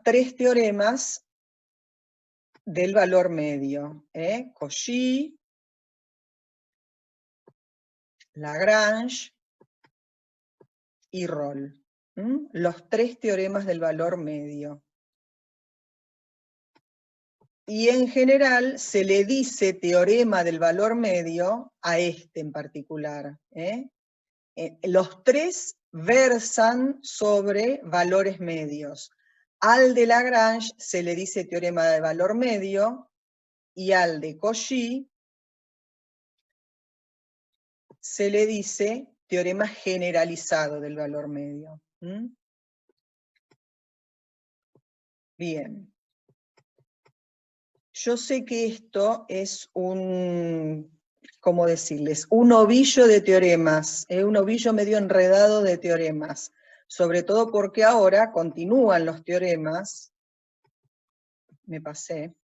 tres teoremas del valor medio, Cauchy, Lagrange y Rolle. Los tres teoremas del valor medio. Y en general se le dice teorema del valor medio a este en particular. Los tres versan sobre valores medios. Al de Lagrange se le dice teorema de valor medio, y al de Cauchy se le dice teorema generalizado del valor medio. Bien. Yo sé que esto es ¿cómo decirles? Un ovillo de teoremas, un ovillo medio enredado de teoremas, sobre todo porque ahora continúan los teoremas, me pasé,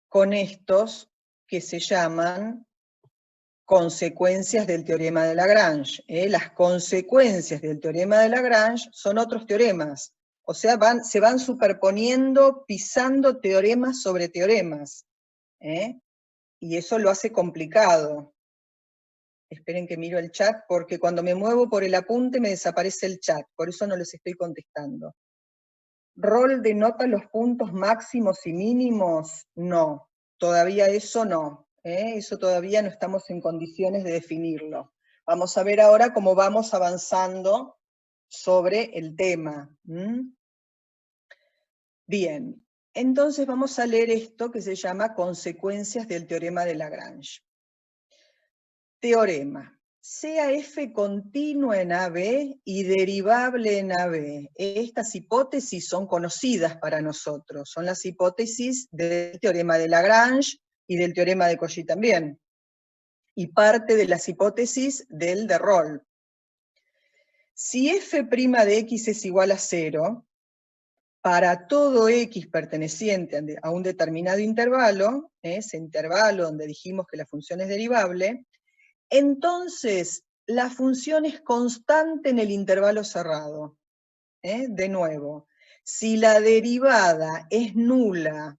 con estos que se llaman consecuencias del teorema de Lagrange. Las consecuencias del teorema de Lagrange son otros teoremas, o sea, se van superponiendo, pisando teoremas sobre teoremas. Y eso lo hace complicado. Esperen que miro el chat, porque cuando me muevo por el apunte me desaparece el chat, por eso no les estoy contestando. ¿Roll denota los puntos máximos y mínimos? No, todavía eso no. Eso todavía no estamos en condiciones de definirlo. Vamos a ver ahora cómo vamos avanzando sobre el tema. Bien, entonces vamos a leer esto que se llama consecuencias del teorema de Lagrange. Teorema. Sea f continua en AB y derivable en AB. Estas hipótesis son conocidas para nosotros, son las hipótesis del teorema de Lagrange y del teorema de Cauchy también, y parte de las hipótesis del de Rolle. Si f' de x es igual a 0, para todo x perteneciente a un determinado intervalo, ese intervalo donde dijimos que la función es derivable, entonces la función es constante en el intervalo cerrado. De nuevo, si la derivada es nula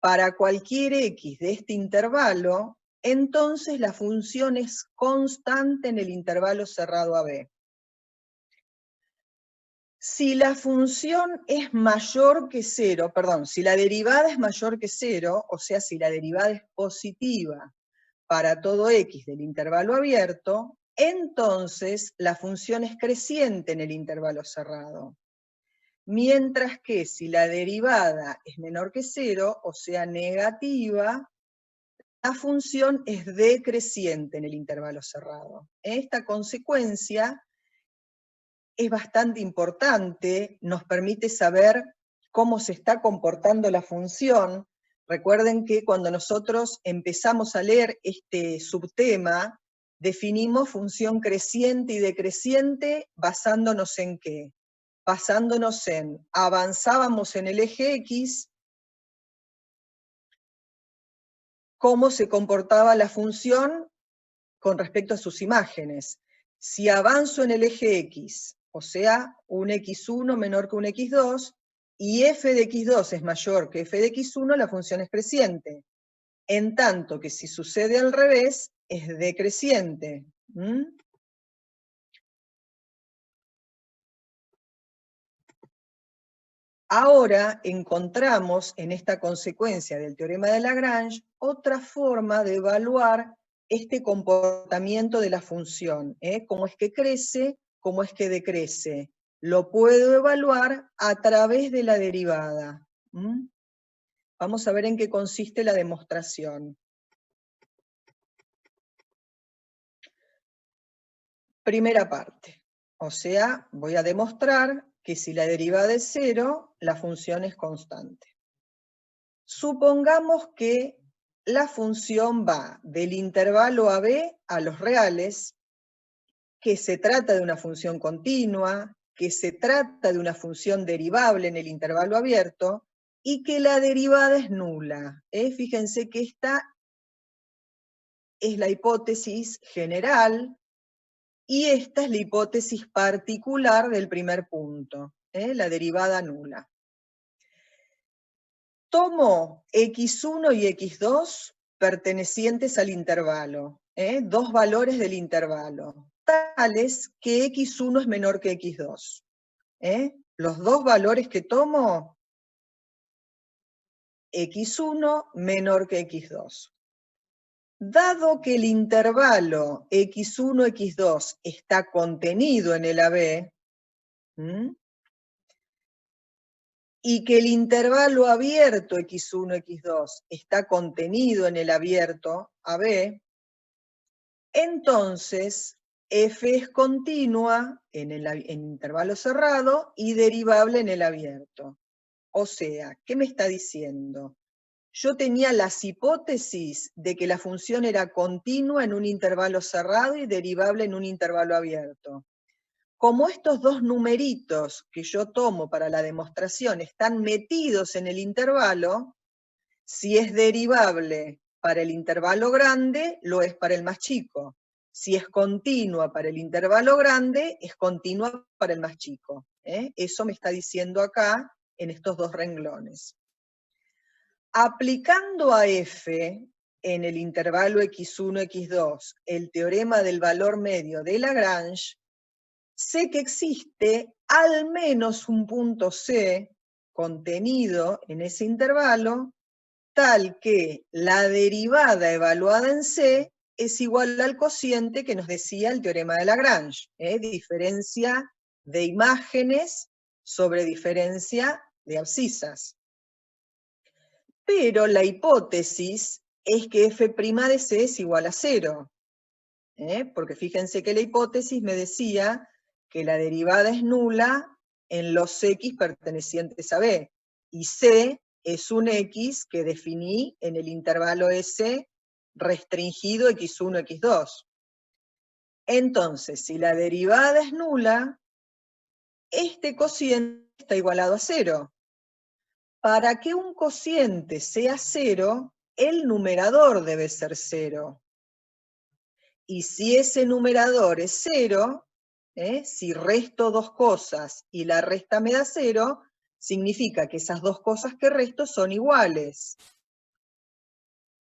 para cualquier x de este intervalo, entonces la función es constante en el intervalo cerrado AB. Si la función es mayor que 0, perdón, si la derivada es mayor que 0, o sea, si la derivada es positiva para todo x del intervalo abierto, entonces la función es creciente en el intervalo cerrado. Mientras que si la derivada es menor que 0, o sea, negativa, la función es decreciente en el intervalo cerrado. Esta consecuencia es bastante importante, nos permite saber cómo se está comportando la función. Recuerden que cuando nosotros empezamos a leer este subtema, definimos función creciente y decreciente basándonos en ¿qué? Basándonos en, avanzábamos en el eje X, cómo se comportaba la función con respecto a sus imágenes. Si avanzo en el eje X, o sea, un x1 menor que un x2, y f de x2 es mayor que f de x1, la función es creciente. En tanto que si sucede al revés, es decreciente. Ahora encontramos en esta consecuencia del teorema de Lagrange otra forma de evaluar este comportamiento de la función, cómo es que crece, cómo es que decrece. Lo puedo evaluar a través de la derivada. Vamos a ver en qué consiste la demostración. Primera parte, o sea, voy a demostrar que si la derivada es 0, la función es constante. Supongamos que la función va del intervalo AB a los reales, que se trata de una función continua, que se trata de una función derivable en el intervalo abierto, y que la derivada es nula. Fíjense que esta es la hipótesis general, Y esta es la hipótesis particular del primer punto, la derivada nula. Tomo x1 y x2 pertenecientes al intervalo, dos valores del intervalo, tales que x1 es menor que x2. Los dos valores que tomo, x1 menor que x2. Dado que el intervalo x1, x2 está contenido en el AB, y que el intervalo abierto x1, x2 está contenido en el abierto AB, entonces f es continua en el intervalo cerrado y derivable en el abierto. O sea, ¿qué me está diciendo? Yo tenía las hipótesis de que la función era continua en un intervalo cerrado y derivable en un intervalo abierto. Como estos dos numeritos que yo tomo para la demostración están metidos en el intervalo, si es derivable para el intervalo grande, lo es para el más chico. Si es continua para el intervalo grande, es continua para el más chico. Eso me está diciendo acá en estos dos renglones. Aplicando a f en el intervalo x1, x2 el teorema del valor medio de Lagrange, sé que existe al menos un punto C contenido en ese intervalo, tal que la derivada evaluada en C es igual al cociente que nos decía el teorema de Lagrange, diferencia de imágenes sobre diferencia de abscisas. Pero la hipótesis es que f' de C es igual a 0, porque fíjense que la hipótesis me decía que la derivada es nula en los x pertenecientes a B, y C es un x que definí en el intervalo S restringido x1, x2. Entonces, si la derivada es nula, este cociente está igualado a 0. Para que un cociente sea 0, el numerador debe ser 0. Y si ese numerador es 0, si resto dos cosas y la resta me da 0, significa que esas dos cosas que resto son iguales.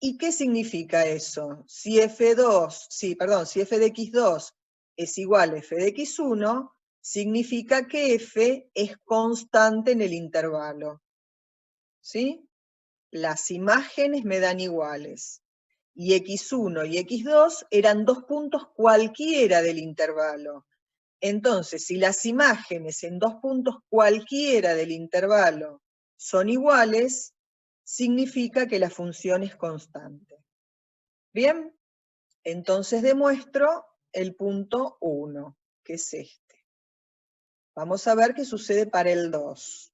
¿Y qué significa eso? Si f de x2 es igual a f de x1, significa que f es constante en el intervalo. ¿Sí? Las imágenes me dan iguales. Y x1 y x2 eran dos puntos cualquiera del intervalo. Entonces, si las imágenes en dos puntos cualquiera del intervalo son iguales, significa que la función es constante. ¿Bien? Entonces demuestro el punto 1, que es este. Vamos a ver qué sucede para el 2.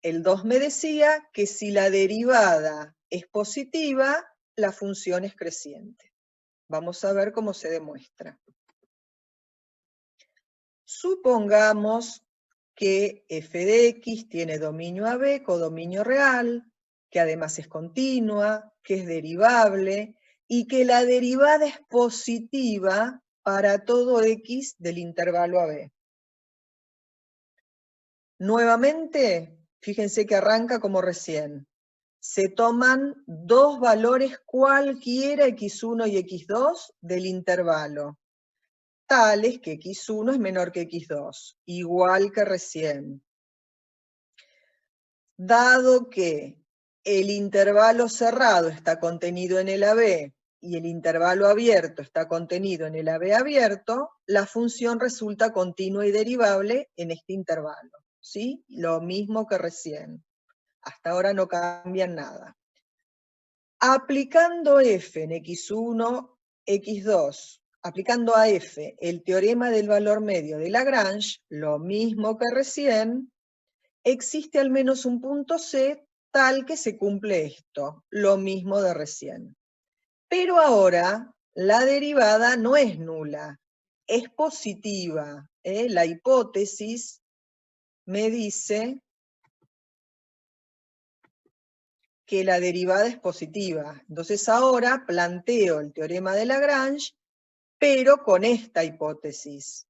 El 2 me decía que si la derivada es positiva, la función es creciente. Vamos a ver cómo se demuestra. Supongamos que f de x tiene dominio AB, codominio real, que además es continua, que es derivable, y que la derivada es positiva para todo x del intervalo AB. Nuevamente, fíjense que arranca como recién. Se toman dos valores cualquiera, x1 y x2, del intervalo, tales que x1 es menor que x2, igual que recién. Dado que el intervalo cerrado está contenido en el AB y el intervalo abierto está contenido en el AB abierto, la función resulta continua y derivable en este intervalo. ¿Sí? Lo mismo que recién. Hasta ahora no cambian nada. Aplicando f en x1, x2, aplicando a f el teorema del valor medio de Lagrange, lo mismo que recién, existe al menos un punto C tal que se cumple esto, lo mismo de recién. Pero ahora la derivada no es nula, es positiva. La hipótesis me dice que la derivada es positiva. Entonces ahora planteo el teorema de Lagrange pero con esta hipótesis.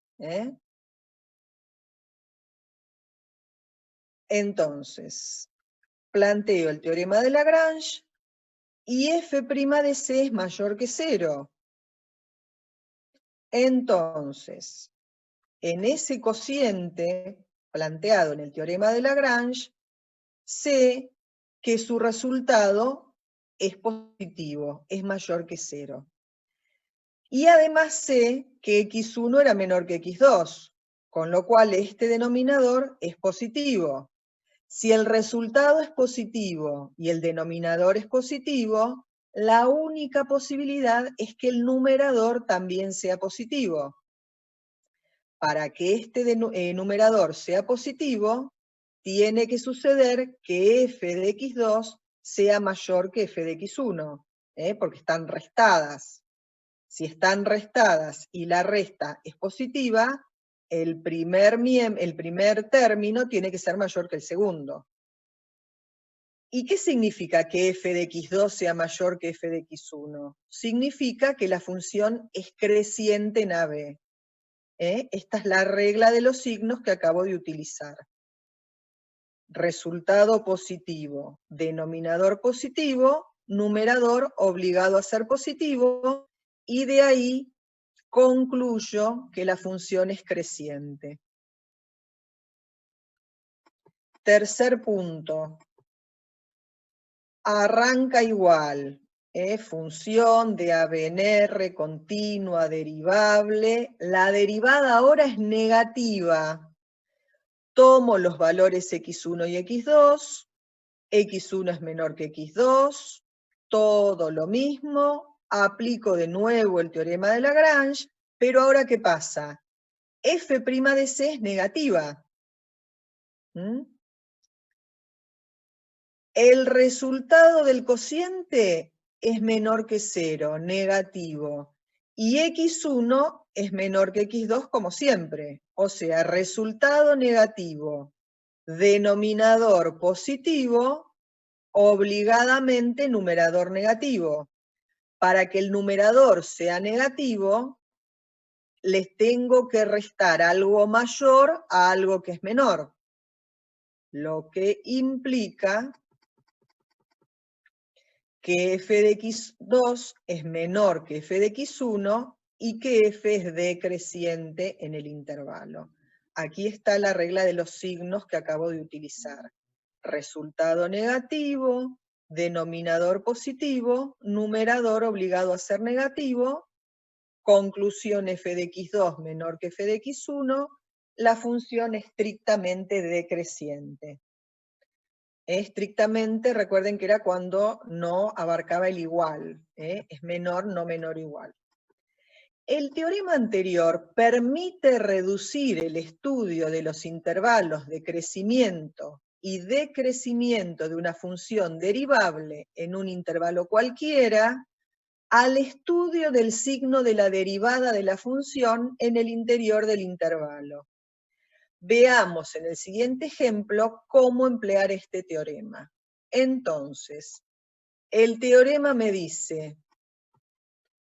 Entonces, planteo el teorema de Lagrange y f' de c es mayor que 0. Entonces, en ese cociente planteado en el teorema de Lagrange, sé que su resultado es positivo, es mayor que 0. Y además sé que x1 era menor que x2, con lo cual este denominador es positivo. Si el resultado es positivo y el denominador es positivo, la única posibilidad es que el numerador también sea positivo. Para que este numerador sea positivo, tiene que suceder que f de x2 sea mayor que f de x1, porque están restadas. Si están restadas y la resta es positiva, el primer término tiene que ser mayor que el segundo. ¿Y qué significa que f de x2 sea mayor que f de x1? Significa que la función es creciente en AB. Esta es la regla de los signos que acabo de utilizar. Resultado positivo, denominador positivo, numerador obligado a ser positivo, y de ahí concluyo que la función es creciente. Tercer punto. Arranca igual. Función de A B en R, continua, derivable. La derivada ahora es negativa. Tomo los valores x1 y x2. x1 es menor que x2. Todo lo mismo. Aplico de nuevo el teorema de Lagrange. Pero ahora, ¿qué pasa? F' de C es negativa. El resultado del cociente es menor que 0, negativo. Y x1 es menor que x2 como siempre. O sea, resultado negativo, denominador positivo, obligadamente numerador negativo. Para que el numerador sea negativo, les tengo que restar algo mayor a algo que es menor. Lo que implica que f de x2 es menor que f de x1 y que f es decreciente en el intervalo. Aquí está la regla de los signos que acabo de utilizar. Resultado negativo, denominador positivo, numerador obligado a ser negativo, conclusión f de x2 menor que f de x1, la función estrictamente decreciente. Estrictamente, recuerden que era cuando no abarcaba el igual, es menor, no menor, igual. El teorema anterior permite reducir el estudio de los intervalos de crecimiento y decrecimiento de una función derivable en un intervalo cualquiera al estudio del signo de la derivada de la función en el interior del intervalo. Veamos en el siguiente ejemplo cómo emplear este teorema. Entonces, el teorema me dice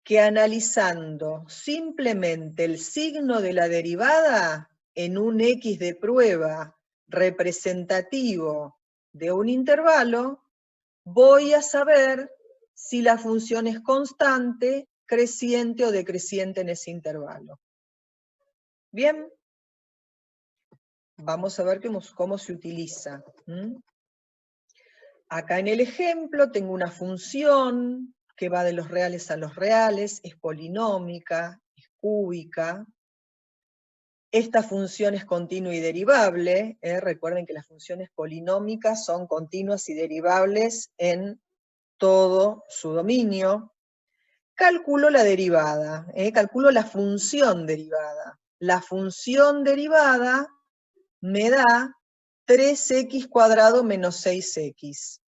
que analizando simplemente el signo de la derivada en un X de prueba representativo de un intervalo, voy a saber si la función es constante, creciente o decreciente en ese intervalo. Bien. Vamos a ver cómo se utiliza. Acá en el ejemplo tengo una función que va de los reales a los reales, es polinómica, es cúbica. Esta función es continua y derivable. Recuerden que las funciones polinómicas son continuas y derivables en todo su dominio. Calculo la derivada, calculo la función derivada. La función derivada me da 3x² menos 6x.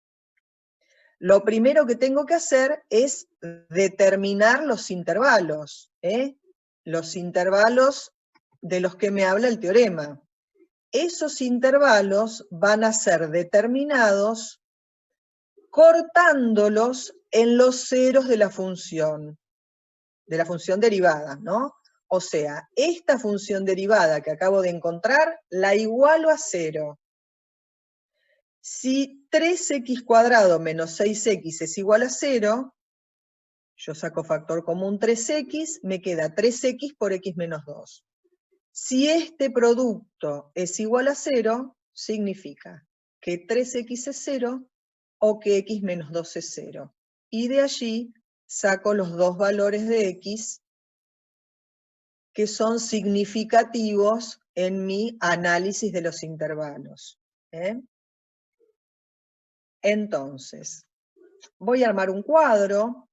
Lo primero que tengo que hacer es determinar los intervalos, los intervalos de los que me habla el teorema. Esos intervalos van a ser determinados cortándolos en los ceros de la función. de la función derivada, ¿no? O sea, esta función derivada que acabo de encontrar, la igualo a 0. Si 3x² menos 6x es igual a 0, yo saco factor común 3x, me queda 3x por x menos 2. Si este producto es igual a 0, significa que 3x es 0 o que x menos 2 es 0. Y de allí saco los dos valores de x que son significativos en mi análisis de los intervalos. Entonces, voy a armar un cuadro.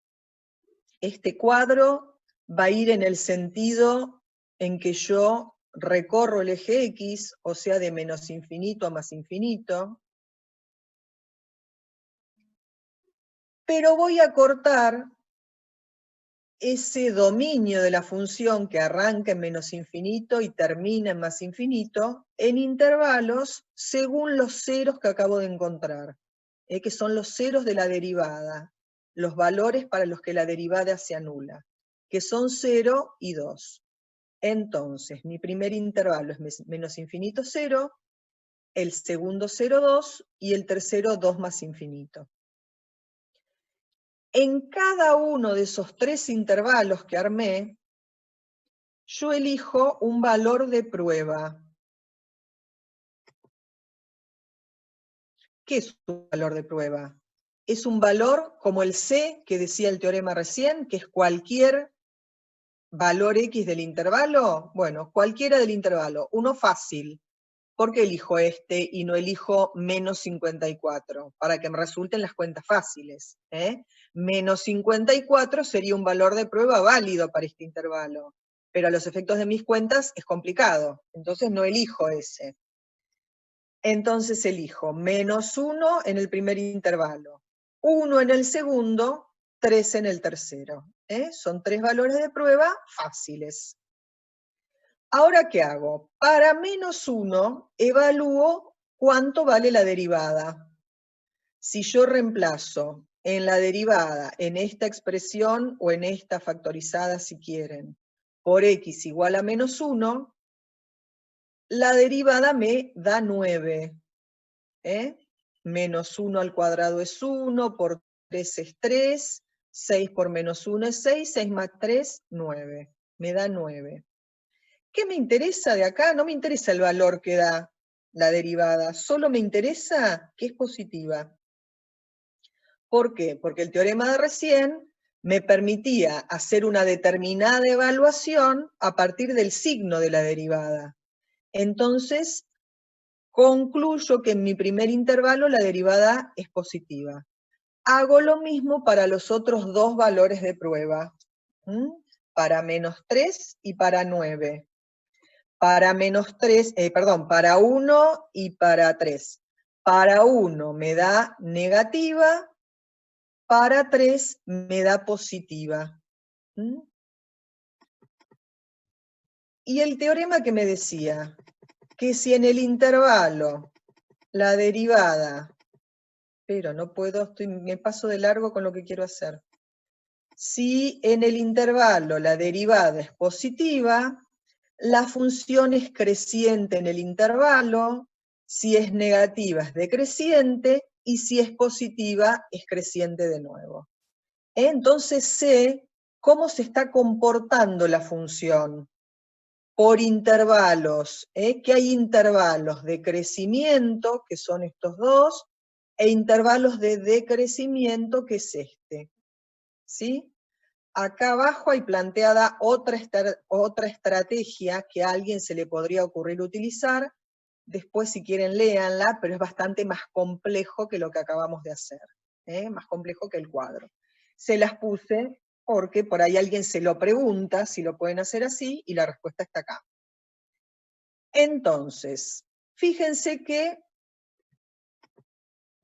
Este cuadro va a ir en el sentido en que yo recorro el eje X, o sea, de menos infinito a más infinito. Pero voy a cortar ese dominio de la función que arranca en menos infinito y termina en más infinito, en intervalos según los ceros que acabo de encontrar, que son los ceros de la derivada, los valores para los que la derivada se anula, que son 0 y 2. Entonces, mi primer intervalo es menos infinito 0, el segundo 0, 2, y el tercero 2 más infinito. En cada uno de esos tres intervalos que armé, yo elijo un valor de prueba. ¿Qué es un valor de prueba? Es un valor como el C, que decía el teorema recién, que es cualquier valor X del intervalo. Bueno, cualquiera del intervalo, uno fácil. ¿Por qué elijo este y no elijo menos 54? Para que me resulten las cuentas fáciles. Menos 54 sería un valor de prueba válido para este intervalo, pero a los efectos de mis cuentas es complicado, entonces no elijo ese. Entonces elijo menos 1 en el primer intervalo, 1 en el segundo, 3 en el tercero. Son tres valores de prueba fáciles. Ahora, ¿qué hago? Para menos 1, evalúo cuánto vale la derivada. Si yo reemplazo en la derivada, en esta expresión o en esta factorizada si quieren, por x igual a menos 1, la derivada me da 9. Menos 1 al cuadrado es 1, por 3 es 3, 6 por menos 1 es 6, 6 más 3, 9. Me da 9. ¿Qué me interesa de acá? No me interesa el valor que da la derivada, solo me interesa que es positiva. ¿Por qué? Porque el teorema de recién me permitía hacer una determinada evaluación a partir del signo de la derivada. Entonces, concluyo que en mi primer intervalo la derivada es positiva. Hago lo mismo para los otros dos valores de prueba, para menos 3 y para 9. Para menos 3, para 1 y para 3. Para 1 me da negativa, para 3 me da positiva. Y el teorema que me decía que si en el intervalo la derivada, pero no puedo, me paso de largo con lo que quiero hacer. Si en el intervalo la derivada es positiva, la función es creciente en el intervalo, si es negativa es decreciente, y si es positiva es creciente de nuevo. Entonces sé cómo se está comportando la función por intervalos, que hay intervalos de crecimiento, que son estos dos, e intervalos de decrecimiento, que es este. ¿Sí? Acá abajo hay planteada otra estrategia que a alguien se le podría ocurrir utilizar. Después, si quieren, léanla, pero es bastante más complejo que lo que acabamos de hacer. Más complejo que el cuadro. Se las puse porque por ahí alguien se lo pregunta si lo pueden hacer así, y la respuesta está acá. Entonces, fíjense que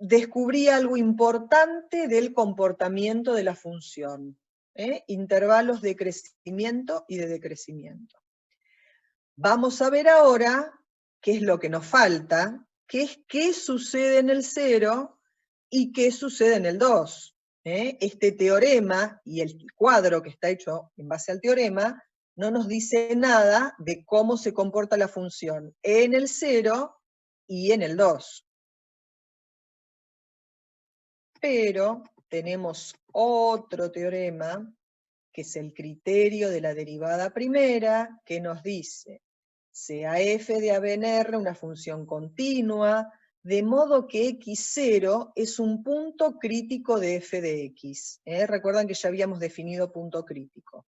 descubrí algo importante del comportamiento de la función. Intervalos de crecimiento y de decrecimiento. Vamos a ver ahora qué es lo que nos falta, que es qué sucede en el 0 y qué sucede en el 2. Este teorema y el cuadro que está hecho en base al teorema no nos dice nada de cómo se comporta la función en el 0 y en el 2. Pero tenemos otro teorema, que es el criterio de la derivada primera, que nos dice, sea f de a b en R una función continua, de modo que x0 es un punto crítico de f de x. Recuerdan que ya habíamos definido punto crítico.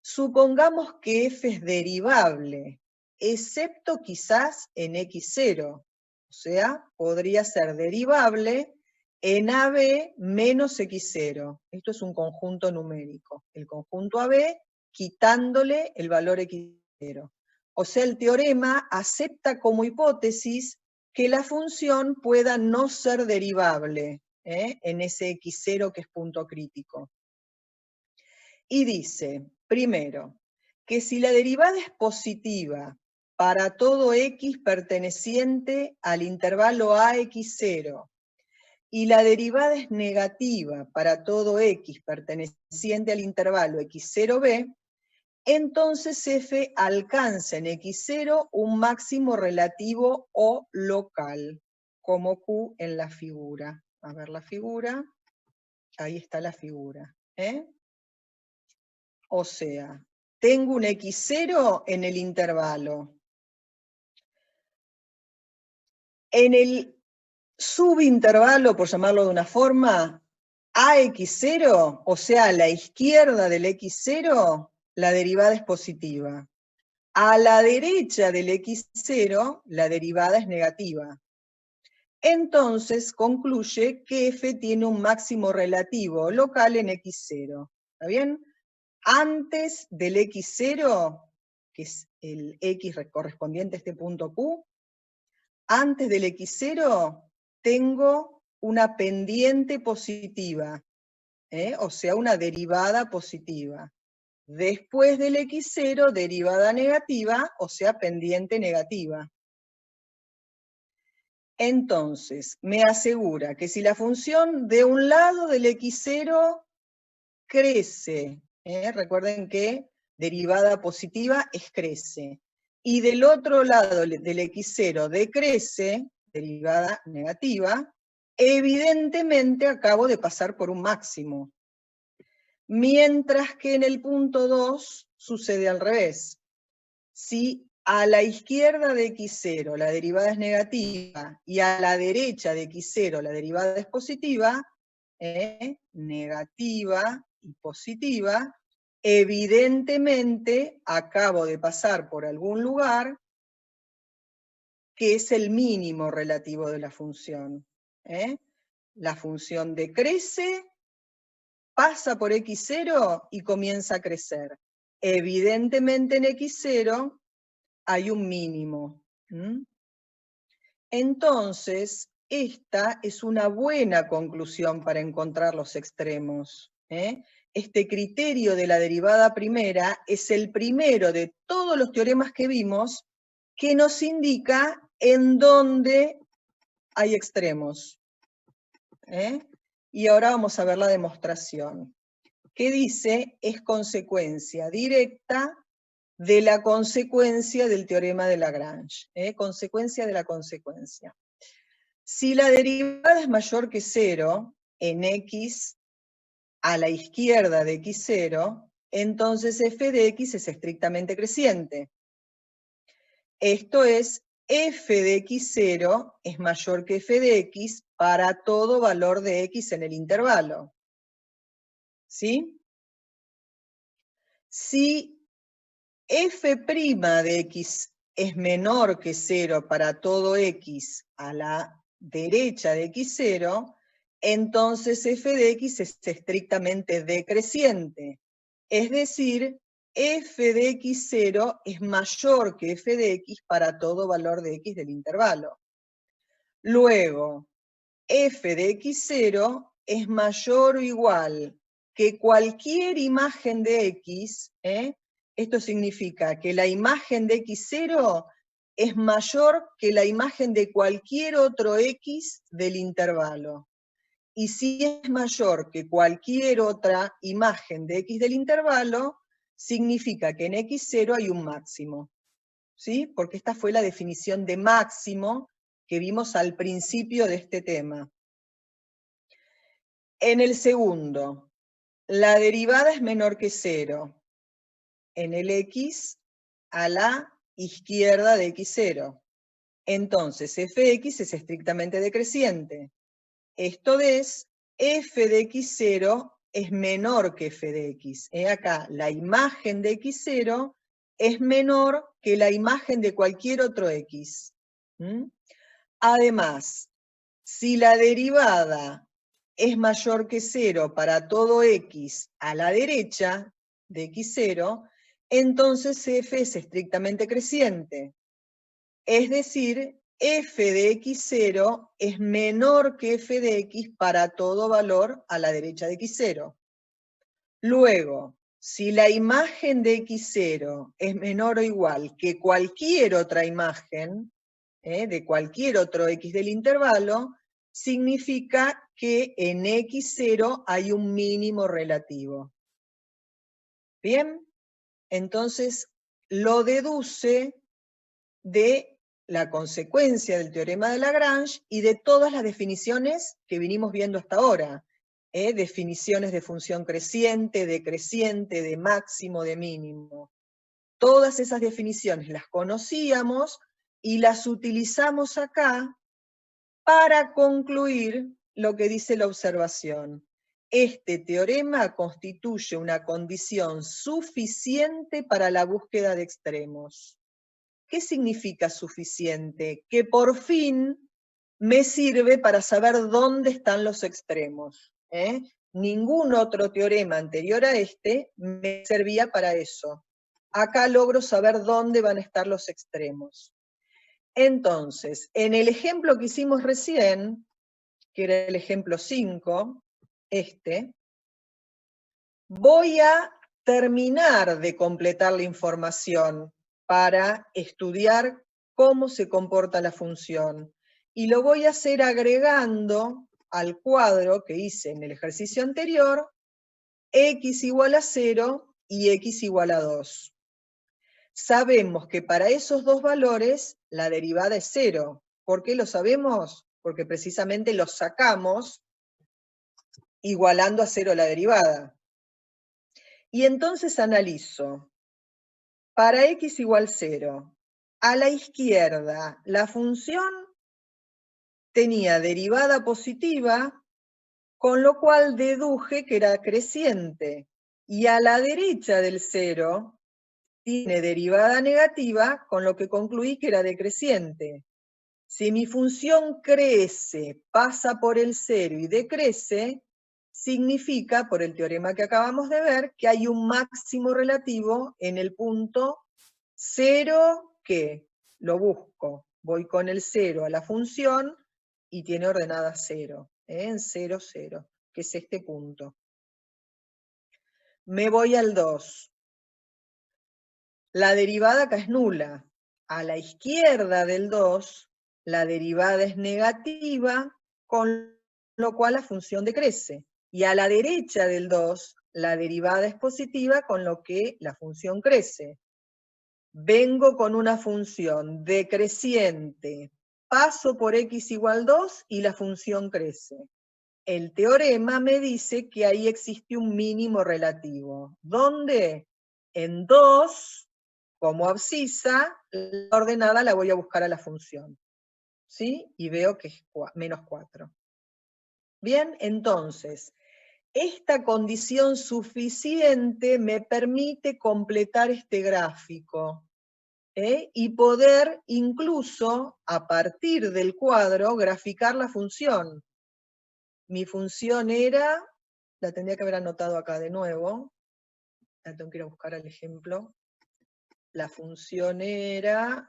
Supongamos que f es derivable, excepto quizás en x0. O sea, podría ser derivable en AB menos x0. Esto es un conjunto numérico. El conjunto AB quitándole el valor x0. O sea, el teorema acepta como hipótesis que la función pueda no ser derivable en ese x0 que es punto crítico. Y dice, primero, que si la derivada es positiva para todo x perteneciente al intervalo AX0, y la derivada es negativa para todo x perteneciente al intervalo x0b, entonces f alcanza en x0 un máximo relativo o local, como Q en la figura. A ver la figura, ahí está la figura. O sea, tengo un x0 en el intervalo. En el subintervalo, por llamarlo de una forma, AX0, o sea, a la izquierda del x0, la derivada es positiva. A la derecha del x0, la derivada es negativa. Entonces concluye que f tiene un máximo relativo local en x0. ¿Está bien? Antes del x0, que es el x correspondiente a este punto Q, antes del x0 tengo una pendiente positiva, o sea, una derivada positiva. Después del x0, derivada negativa, o sea, pendiente negativa. Entonces, me asegura que si la función de un lado del x0 crece, recuerden que derivada positiva es crece, y del otro lado del x0 decrece, derivada negativa, evidentemente acabo de pasar por un máximo. Mientras que en el punto 2 sucede al revés. Si a la izquierda de x0 la derivada es negativa y a la derecha de x0 la derivada es positiva, negativa y positiva, evidentemente acabo de pasar por algún lugar que es el mínimo relativo de la función. La función decrece, pasa por x0 y comienza a crecer. Evidentemente en x0 hay un mínimo. Entonces, esta es una buena conclusión para encontrar los extremos. Este criterio de la derivada primera es el primero de todos los teoremas que vimos que nos indica en dónde hay extremos. Y ahora vamos a ver la demostración, que dice es consecuencia directa de la consecuencia del teorema de Lagrange. Consecuencia de la consecuencia. Si la derivada es mayor que 0 en x a la izquierda de x0, entonces f de x es estrictamente creciente. Esto es, f de x0 es mayor que f de x para todo valor de x en el intervalo. ¿Sí? Si f' de x es menor que 0 para todo x a la derecha de x0, entonces f de x es estrictamente decreciente. Es decir, f de x0 es mayor que f de x para todo valor de x del intervalo. Luego, f de x0 es mayor o igual que cualquier imagen de x, esto significa que la imagen de x0 es mayor que la imagen de cualquier otro x del intervalo. y si es mayor que cualquier otra imagen de x del intervalo, significa que en x0 hay un máximo. ¿Sí? Porque esta fue la definición de máximo que vimos al principio de este tema. En el segundo, la derivada es menor que 0 en el x a la izquierda de x0. Entonces, fx es estrictamente decreciente. Esto es, f de x0 es menor que f de x. Acá, la imagen de x0 es menor que la imagen de cualquier otro x. Además, si la derivada es mayor que 0 para todo x a la derecha de x0, entonces f es estrictamente creciente. Es decir, f de x0 es menor que f de x para todo valor a la derecha de x0. Luego, si la imagen de x0 es menor o igual que cualquier otra imagen, de cualquier otro x del intervalo, significa que en x0 hay un mínimo relativo. ¿Bien? Entonces, lo deduce de la consecuencia del teorema de Lagrange y de todas las definiciones que vinimos viendo hasta ahora. Definiciones de función creciente, decreciente, de máximo, de mínimo. Todas esas definiciones las conocíamos y las utilizamos acá para concluir lo que dice la observación. Este teorema constituye una condición suficiente para la búsqueda de extremos. ¿Qué significa suficiente? Que por fin me sirve para saber dónde están los extremos. Ningún otro teorema anterior a este me servía para eso. Acá logro saber dónde van a estar los extremos. Entonces, en el ejemplo que hicimos recién, que era el ejemplo 5, voy a terminar de completar la información para estudiar cómo se comporta la función. Y lo voy a hacer agregando al cuadro que hice en el ejercicio anterior, x igual a 0 y x igual a 2. Sabemos que para esos dos valores la derivada es 0. ¿Por qué lo sabemos? Porque precisamente los sacamos igualando a 0 la derivada. Y entonces analizo. Para x igual 0, a la izquierda la función tenía derivada positiva, con lo cual deduje que era creciente. Y a la derecha del 0 tiene derivada negativa, con lo que concluí que era decreciente. Si mi función crece, pasa por el 0 y decrece, significa, por el teorema que acabamos de ver, que hay un máximo relativo en el punto 0, que lo busco. Voy con el 0 a la función y tiene ordenada 0, en 0, 0, que es este punto. Me voy al 2. La derivada acá es nula. A la izquierda del 2, la derivada es negativa, con lo cual la función decrece. Y a la derecha del 2, la derivada es positiva, con lo que la función crece. Vengo con una función decreciente, paso por x igual 2 y la función crece. El teorema me dice que ahí existe un mínimo relativo. ¿Dónde? En 2, como abscisa, la ordenada la voy a buscar a la función. ¿Sí? Y veo que es menos 4. Bien, entonces, esta condición suficiente me permite completar este gráfico y poder incluso, a partir del cuadro, graficar la función. Mi función era, la tendría que haber anotado acá de nuevo, la tengo que ir a buscar al ejemplo. La función era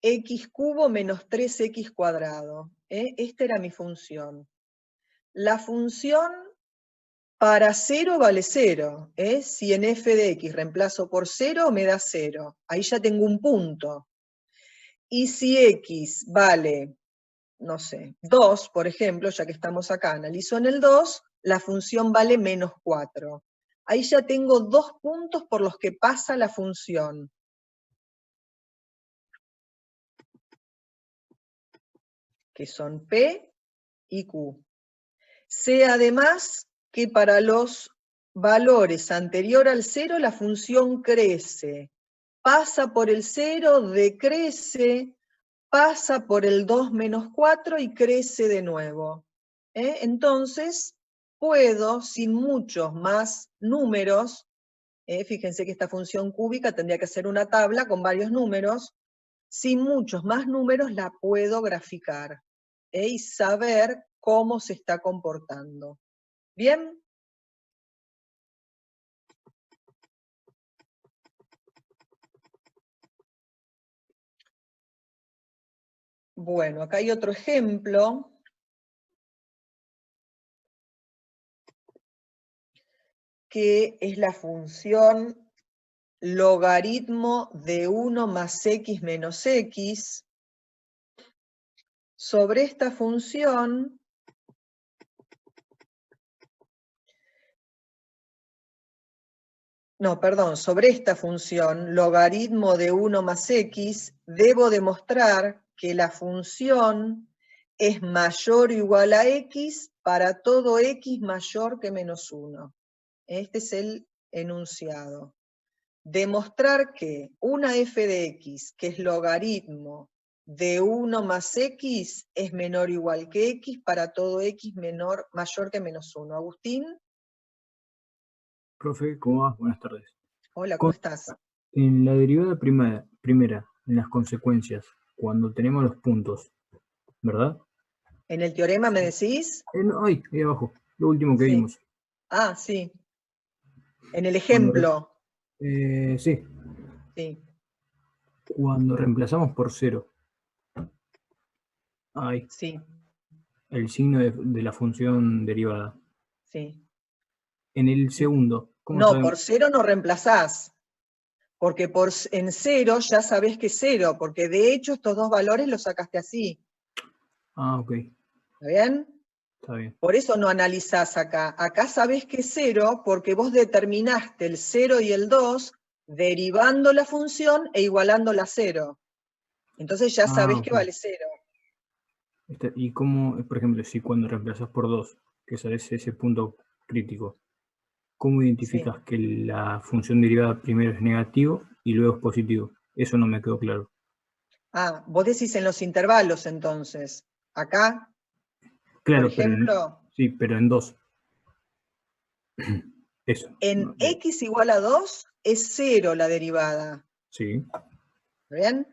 x cubo menos 3x cuadrado. Esta era mi función. La función para 0 vale 0. Si en f de x reemplazo por 0, me da 0. Ahí ya tengo un punto. Y si x vale no sé, 2, por ejemplo, ya que estamos acá, analizo en el 2, la función vale menos 4. Ahí ya tengo 2 puntos por los que pasa la función. Que son P y Q. Sé además que para los valores anterior al 0 la función crece. Pasa por el 0, decrece, pasa por el 2 menos 4 y crece de nuevo. Entonces, puedo, sin muchos más números, fíjense que esta función cúbica tendría que ser una tabla con varios números, sin muchos más números la puedo graficar y saber cómo se está comportando. ¿Bien? Bueno, acá hay otro ejemplo. Que es la función logaritmo de 1 más x menos x. Sobre esta función, sobre esta función, logaritmo de 1 más x, debo demostrar que la función es mayor o igual a x para todo x mayor que menos 1. Este es el enunciado. Demostrar que una f de x, que es logaritmo de 1 más x, es menor o igual que x para todo x mayor que menos 1. Agustín. Profe, ¿cómo va? Buenas tardes. Hola, ¿cómo estás? En la derivada primera, en las consecuencias, cuando tenemos los puntos, ¿verdad? ¿En el teorema me decís? Ahí abajo, lo último que Sí. vimos. Ah, sí. En el Cuando ejemplo. sí. Sí. Cuando reemplazamos por 0, ahí, Sí. el signo de la función derivada. Sí. En el segundo, ¿cómo No, por sabemos? 0 no reemplazás. Porque en 0 ya sabés que es 0, porque de hecho estos dos valores los sacaste así. Ah, ok. ¿Está bien? Está bien. Por eso no analizás acá. Acá sabés que es 0 porque vos determinaste el 0 y el 2 derivando la función e igualándola a 0. Entonces ya sabés Ok. que vale 0. ¿Y cómo, por ejemplo, si cuando reemplazas por 2, que es ese punto crítico, cómo Sí. identificas que la función derivada primero es negativo y luego es positivo? Eso no me quedó claro. Ah, vos decís en los intervalos entonces. Acá, por Claro, ejemplo, sí, pero en 2. Eso. en x igual a 2 es 0 la derivada. Sí. ¿Bien?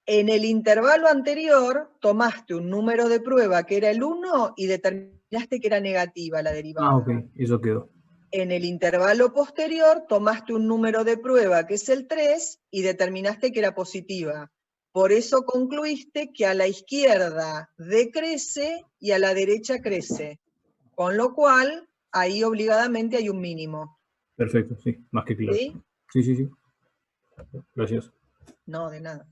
En el intervalo anterior tomaste un número de prueba que era el 1 y determinaste que era negativa la Ah, ok, derivada. eso quedó. En el intervalo posterior tomaste un número de prueba que es el 3 y determinaste que era positiva. Por eso concluiste que a la izquierda decrece y a la derecha crece. Con lo cual, ahí obligadamente hay un mínimo. Perfecto, sí, más que claro. ¿Sí? Sí, sí, sí. Gracias. No, de nada.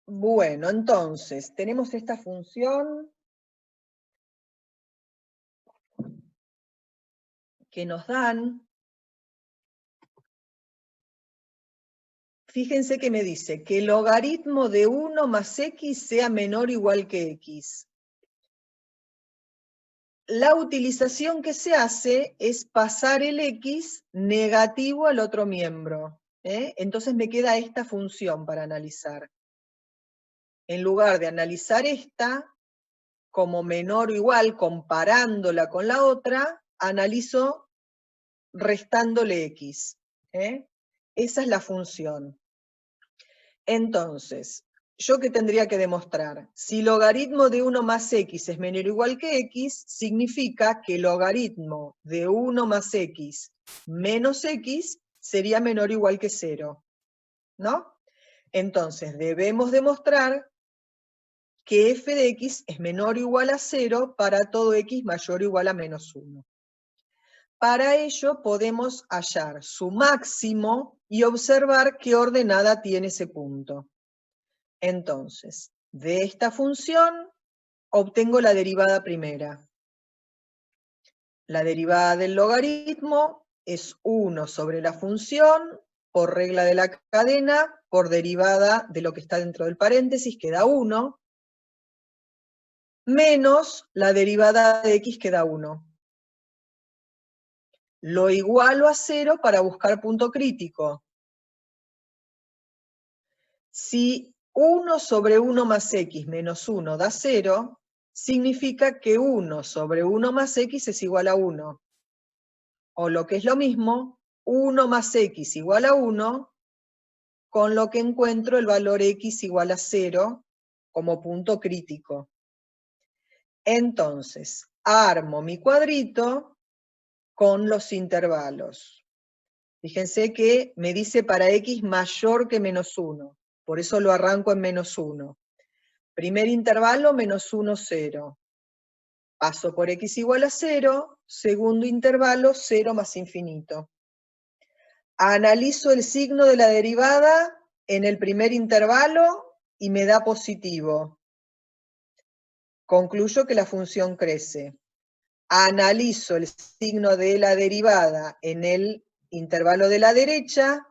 Bueno, entonces, tenemos esta función que nos dan. Fíjense que me dice que el logaritmo de 1 más x sea menor o igual que x. La utilización que se hace es pasar el x negativo al otro miembro. Entonces me queda esta función para analizar. En lugar de analizar esta como menor o igual, comparándola con la otra, analizo restándole x. Esa es la función. Entonces, ¿yo qué tendría que demostrar? Si logaritmo de 1 más x es menor o igual que x, significa que logaritmo de 1 más x menos x sería menor o igual que 0. ¿No? Entonces, debemos demostrar que f de x es menor o igual a 0 para todo x mayor o igual a menos 1. Para ello podemos hallar su máximo y observar qué ordenada tiene ese punto. Entonces, de esta función obtengo la derivada primera. La derivada del logaritmo es 1 sobre la función, por regla de la cadena, por derivada de lo que está dentro del paréntesis, que da 1, menos la derivada de x, que da 1. Lo igualo a 0 para buscar punto crítico. Si 1 sobre 1 más x menos 1 da 0, significa que 1 sobre 1 más x es igual a 1. O lo que es lo mismo, 1 más x igual a 1, con lo que encuentro el valor x igual a 0 como punto crítico. Entonces, armo mi cuadrito con los intervalos. Fíjense que me dice para x mayor que menos 1, por eso lo arranco en menos 1. Primer intervalo, menos 1, 0. Paso por x igual a 0, segundo intervalo, 0 más infinito. Analizo el signo de la derivada en el primer intervalo y me da positivo. Concluyo que la función crece. Analizo el signo de la derivada en el intervalo de la derecha,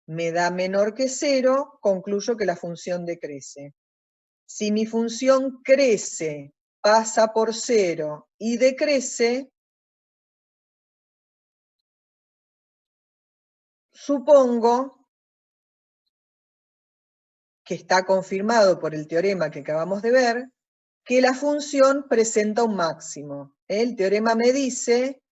me da menor que 0, concluyo que la función decrece. Si mi función crece, pasa por 0 y decrece, supongo que está confirmado por el teorema que acabamos de ver, que la función presenta un máximo. El teorema me dice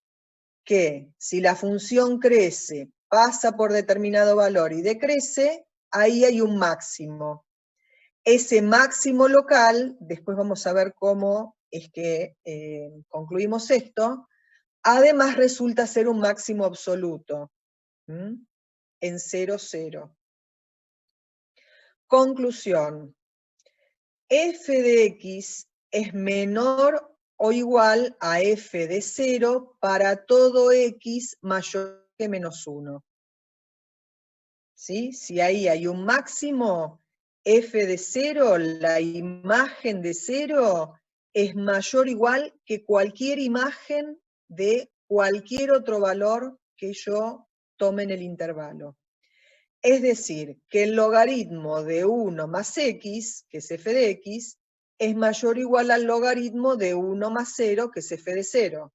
que si la función crece, pasa por determinado valor y decrece, ahí hay un máximo. Ese máximo local, después vamos a ver cómo es que concluimos esto, además resulta ser un máximo absoluto, en 0, 0. Conclusión. F de x es menor o igual a f de 0 para todo x mayor que menos 1. ¿Sí? Si ahí hay un máximo, f de 0, la imagen de 0, es mayor o igual que cualquier imagen de cualquier otro valor que yo tome en el intervalo. Es decir, que el logaritmo de 1 más x, que es f de x, es mayor o igual al logaritmo de 1 más 0, que es f de 0.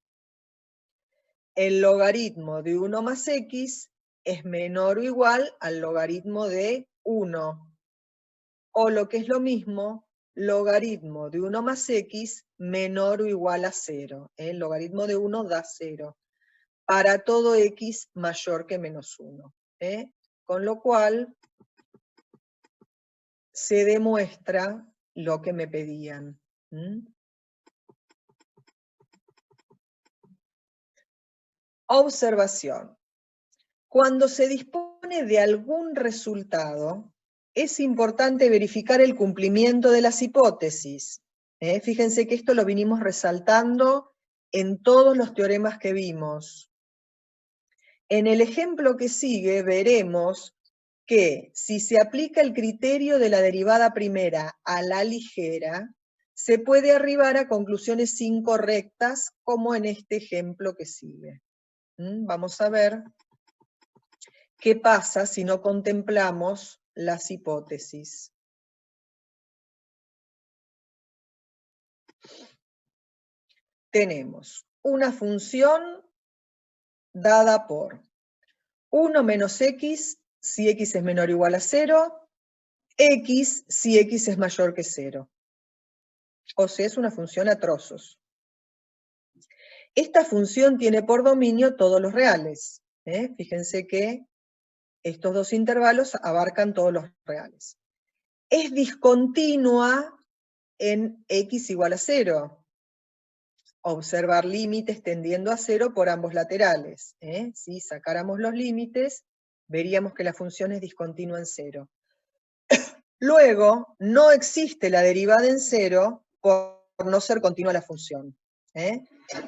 El logaritmo de 1 más x es menor o igual al logaritmo de 1. O lo que es lo mismo, logaritmo de 1 más x menor o igual a 0. El logaritmo de 1 da 0. Para todo x mayor que menos 1. Con lo cual se demuestra lo que me pedían. Observación. Cuando se dispone de algún resultado, es importante verificar el cumplimiento de las hipótesis. Fíjense que esto lo vinimos resaltando en todos los teoremas que vimos. En el ejemplo que sigue veremos que si se aplica el criterio de la derivada primera a la ligera, se puede arribar a conclusiones incorrectas, como en este ejemplo que sigue. Vamos a ver qué pasa si no contemplamos las hipótesis. Tenemos una función dada por 1 menos x si x es menor o igual a 0, x si x es mayor que 0. O sea, es una función a trozos. Esta función tiene por dominio todos los reales. Fíjense que estos dos intervalos abarcan todos los reales. Es discontinua en x igual a 0. Observar límites tendiendo a 0 por ambos laterales. Si sacáramos los límites, veríamos que la función es discontinua en 0. Luego, no existe la derivada en 0 por no ser continua la función.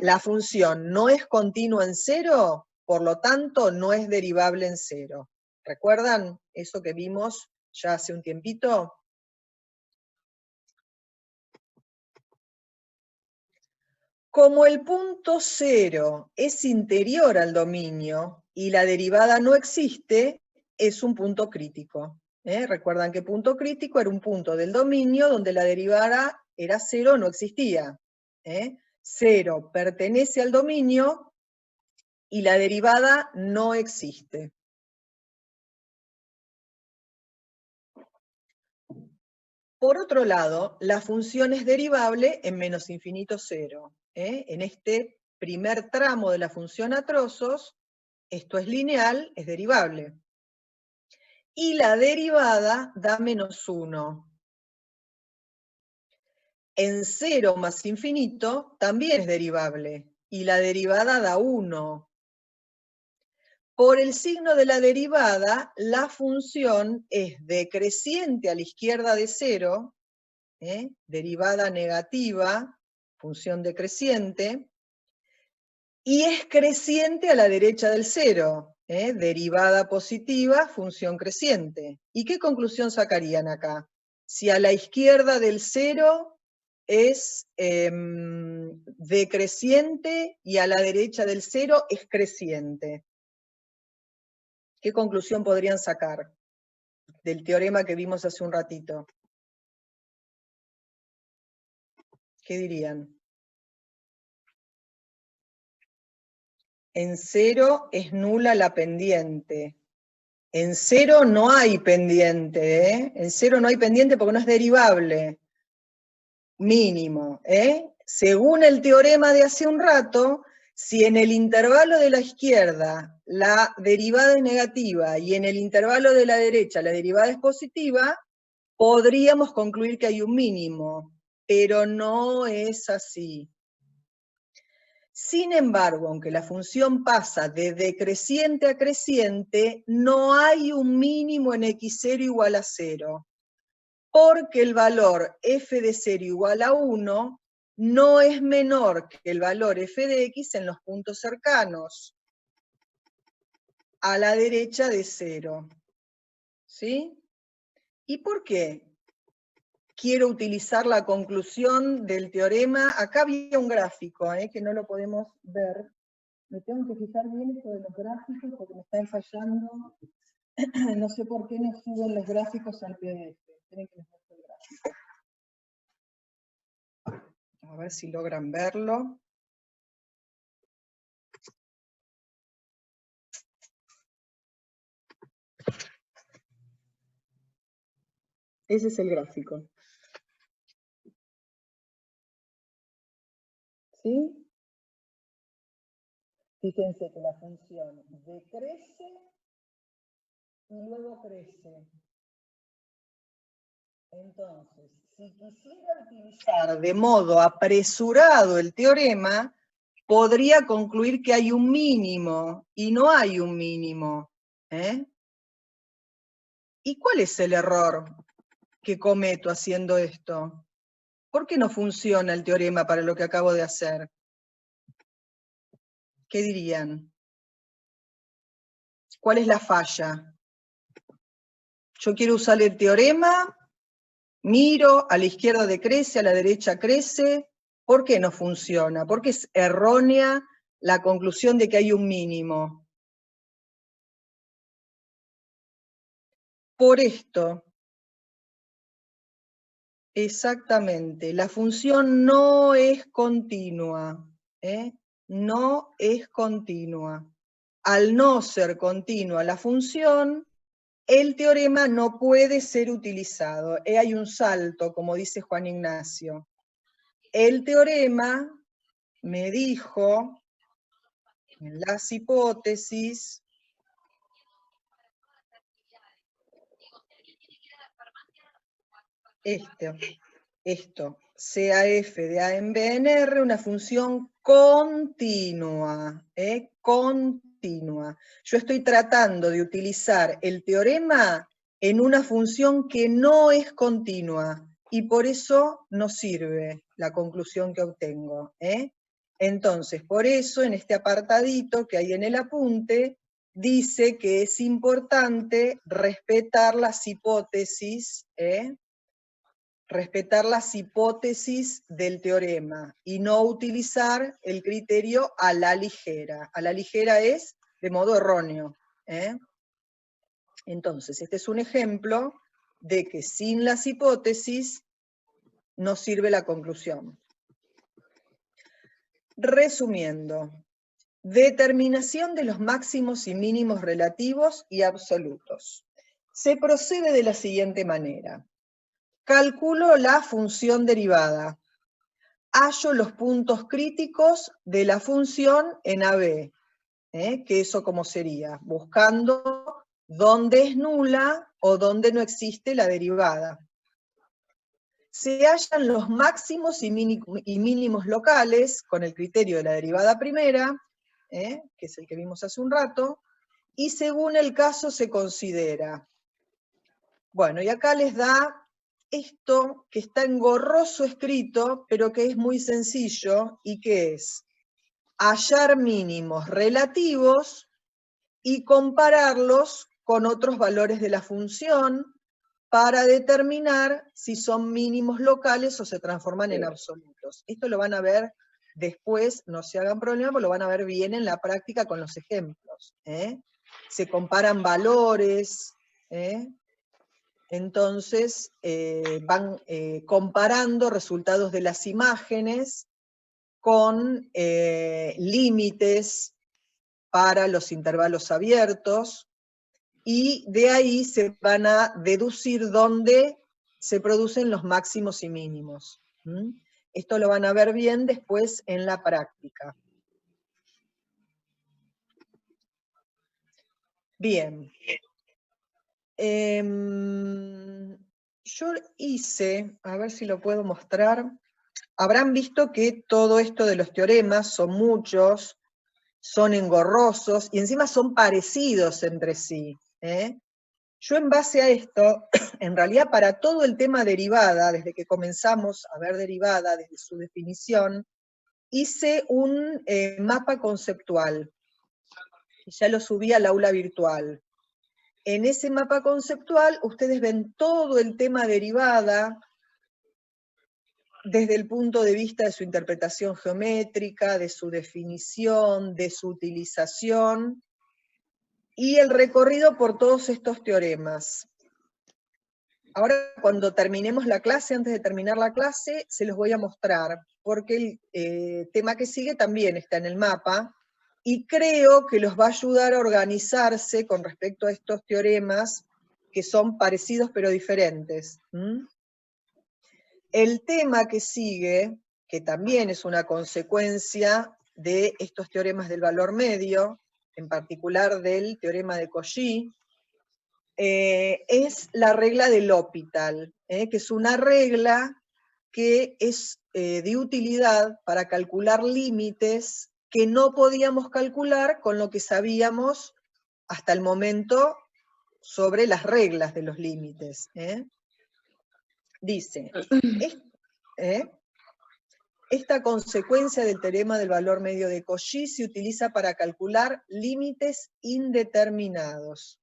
La función no es continua en 0, por lo tanto no es derivable en 0. ¿Recuerdan eso que vimos ya hace un tiempito? Como el punto cero es interior al dominio y la derivada no existe, es un punto crítico. Recuerdan que punto crítico era un punto del dominio donde la derivada era cero, no existía. Cero pertenece al dominio y la derivada no existe. Por otro lado, la función es derivable en menos infinito cero. En este primer tramo de la función a trozos, esto es lineal, es derivable. Y la derivada da menos 1. En 0 más infinito también es derivable, y la derivada da 1. Por el signo de la derivada, la función es decreciente a la izquierda de 0, derivada negativa, función decreciente, y es creciente a la derecha del 0, derivada positiva, función creciente. ¿Y qué conclusión sacarían acá? Si a la izquierda del 0 es decreciente y a la derecha del 0 es creciente. ¿Qué conclusión podrían sacar del teorema que vimos hace un ratito? ¿Qué dirían? En 0 es nula la pendiente. En 0 no hay pendiente, En 0 no hay pendiente porque no es derivable. Mínimo, Según el teorema de hace un rato, si en el intervalo de la izquierda la derivada es negativa y en el intervalo de la derecha la derivada es positiva, podríamos concluir que hay un mínimo, pero no es así. Sin embargo, aunque la función pasa de decreciente a creciente, no hay un mínimo en x0 igual a 0, porque el valor f de 0 igual a 1 no es menor que el valor f de x en los puntos cercanos a la derecha de 0. ¿Sí? ¿Y por qué quiero utilizar la conclusión del teorema? Acá había un gráfico, que no lo podemos ver. Me tengo que fijar bien esto de los gráficos porque me están fallando. No sé por qué no suben los gráficos al PDF. Esperen que les muestre el gráfico. A ver si logran verlo. Ese es el gráfico. ¿Sí? Fíjense que la función decrece y luego crece. Entonces, si quisiera utilizar de modo apresurado el teorema, podría concluir que hay un mínimo, y no hay un mínimo. ¿Y cuál es el error que cometo haciendo esto? ¿Por qué no funciona el teorema para lo que acabo de hacer? ¿Qué dirían? ¿Cuál es la falla? Yo quiero usar el teorema, miro, a la izquierda decrece, a la derecha crece. ¿Por qué no funciona? ¿Por qué es errónea la conclusión de que hay un mínimo? Por esto, exactamente, la función no es continua, no es continua. Al no ser continua la función, el teorema no puede ser utilizado. Hay un salto, como dice Juan Ignacio. El teorema me dijo, en las hipótesis, esto, sea f de a en b en r, una función continua, continua. Yo estoy tratando de utilizar el teorema en una función que no es continua, y por eso no sirve la conclusión que obtengo. Entonces, por eso, en este apartadito que hay en el apunte, dice que es importante respetar las hipótesis, del teorema y no utilizar el criterio a la ligera. A la ligera es de modo erróneo. Entonces, este es un ejemplo de que sin las hipótesis no sirve la conclusión. Resumiendo, determinación de los máximos y mínimos relativos y absolutos. Se procede de la siguiente manera. Calculo la función derivada. Hallo los puntos críticos de la función en AB. Que eso como sería, buscando dónde es nula o dónde no existe la derivada. Se hallan los máximos y mínimos locales con el criterio de la derivada primera, que es el que vimos hace un rato, y según el caso se considera. Bueno, y acá les da esto que está engorroso escrito, pero que es muy sencillo, y que es hallar mínimos relativos y compararlos con otros valores de la función para determinar si son mínimos locales o se transforman en absolutos. Esto lo van a ver después, no se hagan problema, porque lo van a ver bien en la práctica con los ejemplos. Se comparan valores, entonces van comparando resultados de las imágenes con límites para los intervalos abiertos, y de ahí se van a deducir dónde se producen los máximos y mínimos. Esto lo van a ver bien después en la práctica. Bien. Yo hice, a ver si lo puedo mostrar, habrán visto que todo esto de los teoremas son muchos, son engorrosos, y encima son parecidos entre sí. Yo en base a esto, en realidad para todo el tema derivada, desde que comenzamos a ver derivada, desde su definición, hice un mapa conceptual, y ya lo subí al aula virtual. En ese mapa conceptual ustedes ven todo el tema derivada, desde el punto de vista de su interpretación geométrica, de su definición, de su utilización, y el recorrido por todos estos teoremas. Ahora, cuando terminemos la clase, antes de terminar la clase, se los voy a mostrar, porque el tema que sigue también está en el mapa, y creo que los va a ayudar a organizarse con respecto a estos teoremas, que son parecidos pero diferentes. El tema que sigue, que también es una consecuencia de estos teoremas del valor medio, en particular del teorema de Cauchy, es la regla del L'Hopital, que es una regla que es de utilidad para calcular límites que no podíamos calcular con lo que sabíamos hasta el momento sobre las reglas de los límites. Dice, esta consecuencia del teorema del valor medio de Cauchy se utiliza para calcular límites indeterminados.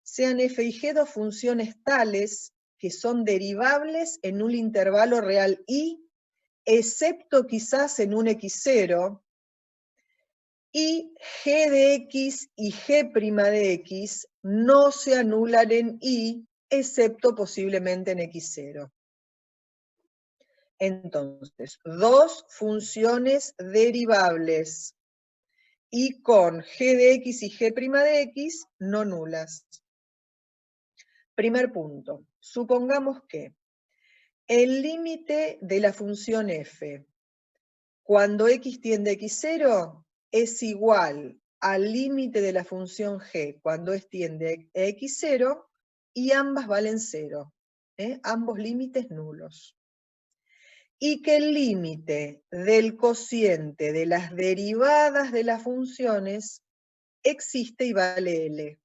Sean f y g dos funciones tales que son derivables en un intervalo real i, excepto quizás en un x0, y g de x y g' de x no se anulan en i, excepto posiblemente en x0. Entonces, dos funciones derivables y con g de x y g' de x no nulas. Primer punto, supongamos que el límite de la función f, cuando x tiende a x0, es igual al límite de la función g cuando tiende a x0, y ambas valen 0. Ambos límites nulos. Y que el límite del cociente de las derivadas de las funciones existe y vale L.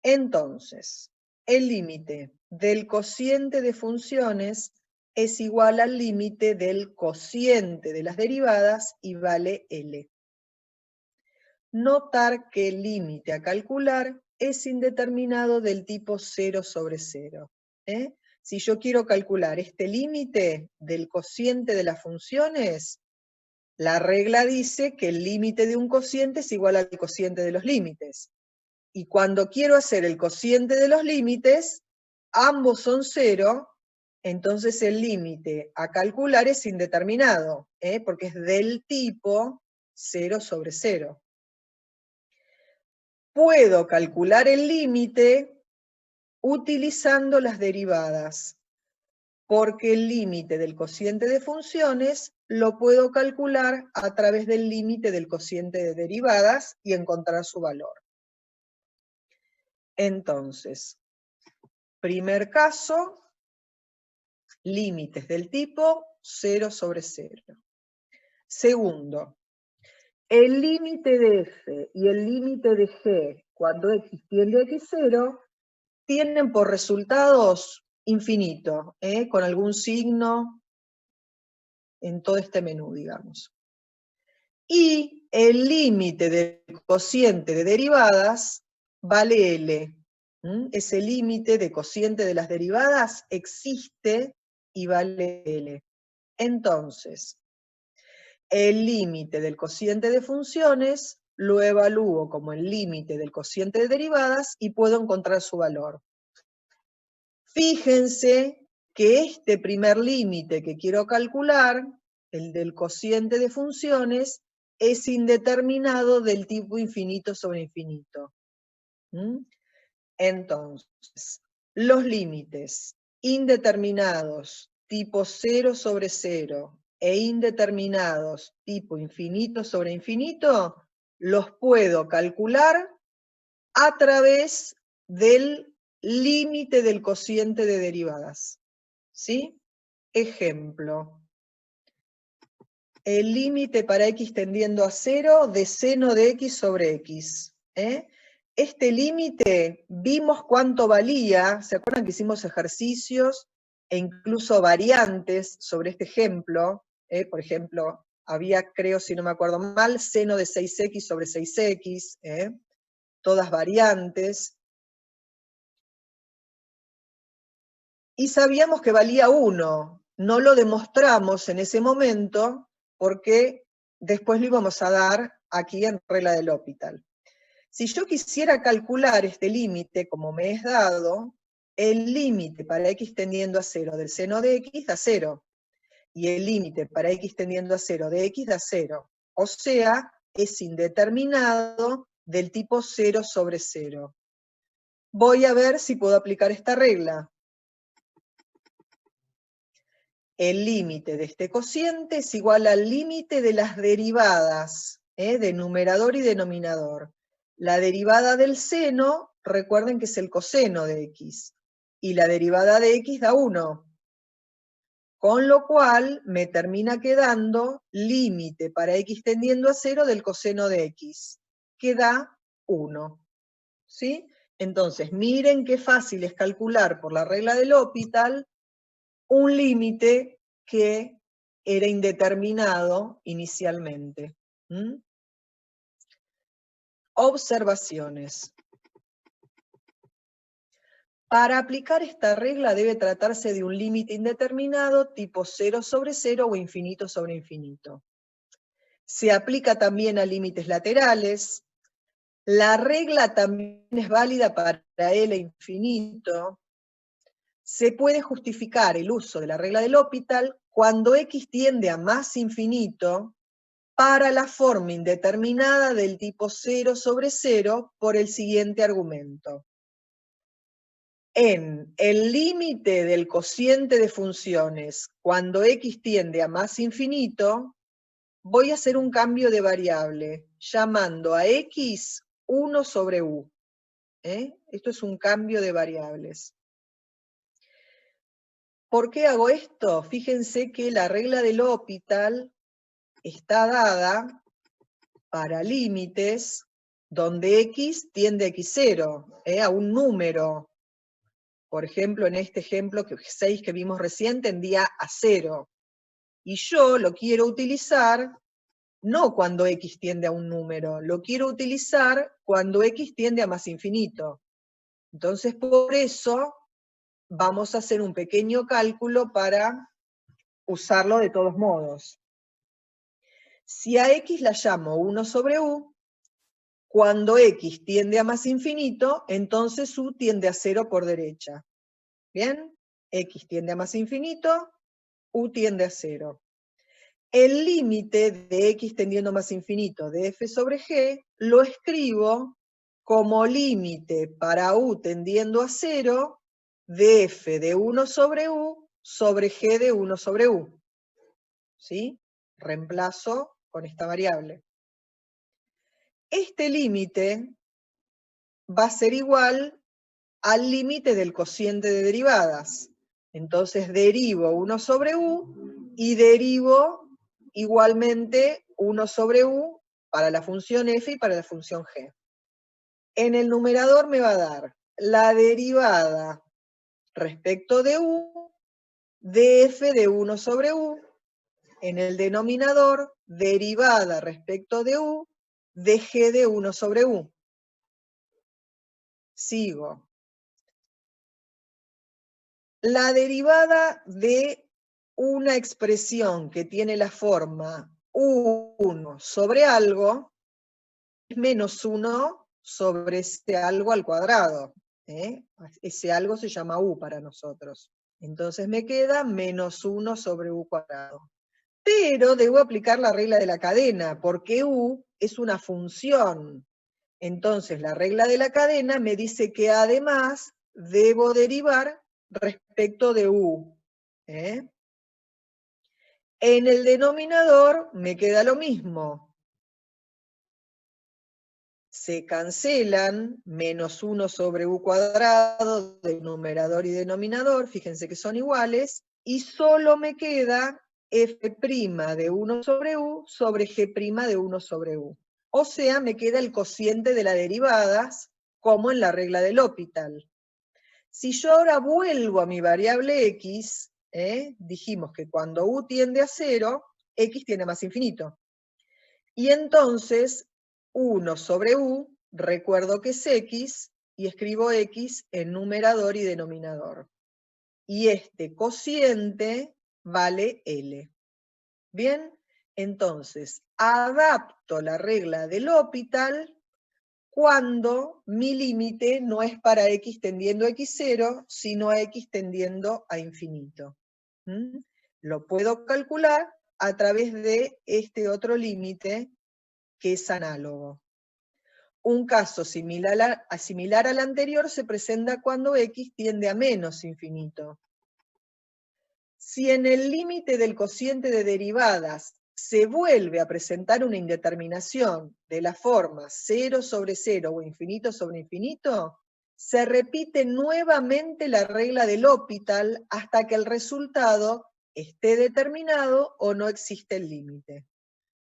Entonces, el límite del cociente de funciones es igual al límite del cociente de las derivadas y vale L. notar que el límite a calcular es indeterminado del tipo 0 sobre 0. Si yo quiero calcular este límite del cociente de las funciones, la regla dice que el límite de un cociente es igual al cociente de los límites. Y cuando quiero hacer el cociente de los límites, ambos son 0, entonces el límite a calcular es indeterminado, porque es del tipo 0 sobre 0. Puedo calcular el límite utilizando las derivadas, porque el límite del cociente de funciones lo puedo calcular a través del límite del cociente de derivadas y encontrar su valor. Entonces, primer caso, límites del tipo 0 sobre 0. Segundo, el límite de f y el límite de g cuando x tiende a x0 tienen por resultados infinito, con algún signo en todo este menú, digamos. Y el límite del cociente de derivadas vale L. Ese límite de cociente de las derivadas existe y vale L. Entonces, el límite del cociente de funciones lo evalúo como el límite del cociente de derivadas y puedo encontrar su valor. Fíjense que este primer límite que quiero calcular, el del cociente de funciones, es indeterminado del tipo infinito sobre infinito. Entonces, los límites indeterminados tipo 0 sobre 0 e indeterminados tipo infinito sobre infinito, los puedo calcular a través del límite del cociente de derivadas. ¿Sí? Ejemplo. El límite para x tendiendo a 0 de seno de x sobre x. Este límite, vimos cuánto valía, ¿se acuerdan que hicimos ejercicios e incluso variantes sobre este ejemplo? Por ejemplo, había, creo, si no me acuerdo mal, seno de 6x sobre 6x, todas variantes. Y sabíamos que valía 1, no lo demostramos en ese momento, porque después lo íbamos a dar aquí en regla del L'Hopital. Si yo quisiera calcular este límite, como me es dado, el límite para x tendiendo a 0 del seno de x da 0, y el límite para x tendiendo a 0 de x da 0. O sea, es indeterminado del tipo 0 sobre 0. Voy a ver si puedo aplicar esta regla. El límite de este cociente es igual al límite de las derivadas, de numerador y denominador. La derivada del seno, recuerden que es el coseno de x, y la derivada de x da 1. Con lo cual me termina quedando límite para x tendiendo a 0 del coseno de x, que da 1. ¿Sí? Entonces, miren qué fácil es calcular por la regla del L'Hopital un límite que era indeterminado inicialmente. Observaciones. Para aplicar esta regla debe tratarse de un límite indeterminado tipo 0 sobre 0 o infinito sobre infinito. Se aplica también a límites laterales. La regla también es válida para L infinito. Se puede justificar el uso de la regla del L'Hopital cuando x tiende a más infinito para la forma indeterminada del tipo 0 sobre 0 por el siguiente argumento. En el límite del cociente de funciones, cuando x tiende a más infinito, voy a hacer un cambio de variable, llamando a x 1 sobre u. Esto es un cambio de variables. ¿Por qué hago esto? Fíjense que la regla del L'Hopital está dada para límites donde x tiende a x0, a un número. Por ejemplo, en este ejemplo 6 que vimos recién tendía a 0. Y yo lo quiero utilizar no cuando x tiende a un número, lo quiero utilizar cuando x tiende a más infinito. Entonces, por eso, vamos a hacer un pequeño cálculo para usarlo de todos modos. Si a x la llamo 1 sobre u, cuando x tiende a más infinito, entonces u tiende a 0 por derecha. ¿Bien? X tiende a más infinito, u tiende a 0. El límite de x tendiendo a más infinito de f sobre g lo escribo como límite para u tendiendo a 0 de f de 1 sobre u sobre g de 1 sobre u. ¿Sí? Reemplazo con esta variable. Este límite va a ser igual al límite del cociente de derivadas. Entonces derivo 1 sobre u y derivo igualmente 1 sobre u para la función f y para la función g. En el numerador me va a dar la derivada respecto de u de f de 1 sobre u. En el denominador, derivada respecto de u de g de 1 sobre u. Sigo. La derivada de una expresión que tiene la forma 1 sobre algo es menos 1 sobre ese algo al cuadrado. Ese algo se llama u para nosotros. Entonces me queda menos 1 sobre u cuadrado. Pero debo aplicar la regla de la cadena, porque u es una función. Entonces la regla de la cadena me dice que además debo derivar respecto de u. En el denominador me queda lo mismo. Se cancelan menos 1 sobre u cuadrado de numerador y denominador, fíjense que son iguales, y solo me queda f' de 1 sobre u sobre g' de 1 sobre u. O sea, me queda el cociente de las derivadas, como en la regla del L'Hopital. Si yo ahora vuelvo a mi variable x, dijimos que cuando u tiende a 0, x tiende a más infinito. Y entonces, 1 sobre u, recuerdo que es x, y escribo x en numerador y denominador. Y este cociente vale L. Bien, entonces, adapto la regla del L'Hopital cuando mi límite no es para x tendiendo a x0, sino a x tendiendo a infinito. Lo puedo calcular a través de este otro límite que es análogo. Un caso similar al anterior se presenta cuando x tiende a menos infinito. Si en el límite del cociente de derivadas se vuelve a presentar una indeterminación de la forma 0 sobre 0 o infinito sobre infinito, se repite nuevamente la regla del L'Hopital hasta que el resultado esté determinado o no existe el límite.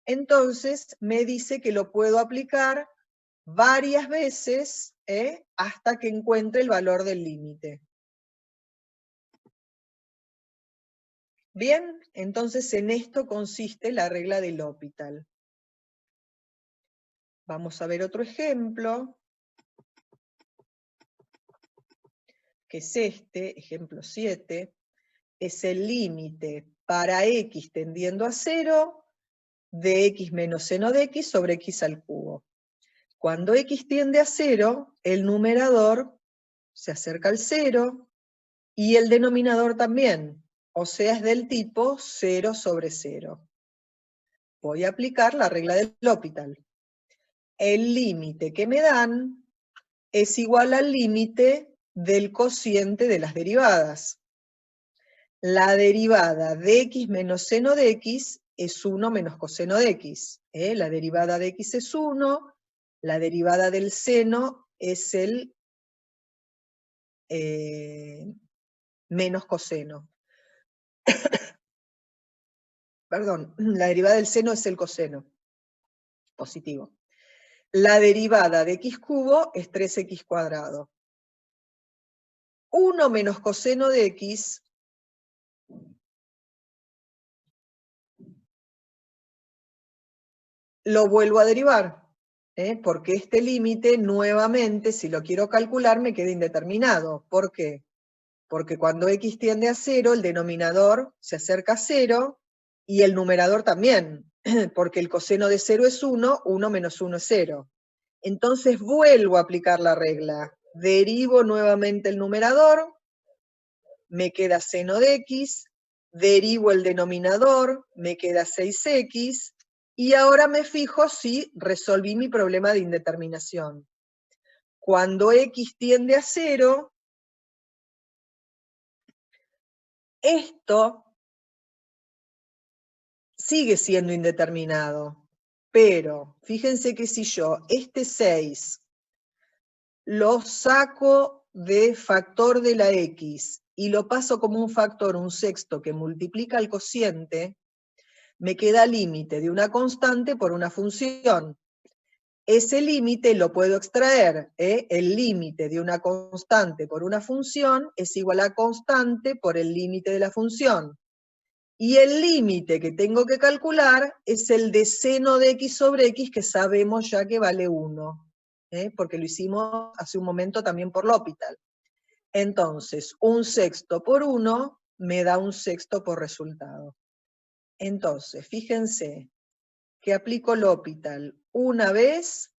Entonces me dice que lo puedo aplicar varias veces hasta que encuentre el valor del límite. Bien, entonces en esto consiste la regla del L'Hopital. Vamos a ver otro ejemplo, que es este, ejemplo 7, es el límite para x tendiendo a 0 de x menos seno de x sobre x al cubo. Cuando x tiende a 0, el numerador se acerca al 0 y el denominador también, o sea, es del tipo 0 sobre 0. Voy a aplicar la regla del L'Hopital. El límite que me dan es igual al límite del cociente de las derivadas. La derivada de x menos seno de x es 1 menos coseno de x. La derivada de x es 1, la derivada del seno es el menos coseno. Perdón, la derivada del seno es el coseno, positivo. La derivada de x cubo es 3x cuadrado. 1 menos coseno de x lo vuelvo a derivar, porque este límite nuevamente, si lo quiero calcular, me queda indeterminado. ¿Por qué? Porque cuando x tiende a 0, el denominador se acerca a 0, y el numerador también, porque el coseno de 0 es 1, 1 menos 1 es 0. Entonces vuelvo a aplicar la regla, derivo nuevamente el numerador, me queda seno de x, derivo el denominador, me queda 6x, y ahora me fijo si resolví mi problema de indeterminación. Cuando x tiende a 0, esto sigue siendo indeterminado, pero fíjense que si yo este 6 lo saco de factor de la x y lo paso como un factor, un sexto, que multiplica el cociente, me queda límite de una constante por una función. Ese límite lo puedo extraer, el límite de una constante por una función es igual a constante por el límite de la función. Y el límite que tengo que calcular es el de seno de x sobre x, que sabemos ya que vale 1, porque lo hicimos hace un momento también por L'Hopital. Entonces, un sexto por 1 me da un sexto por resultado. Entonces, fíjense que aplico L'Hopital una vez,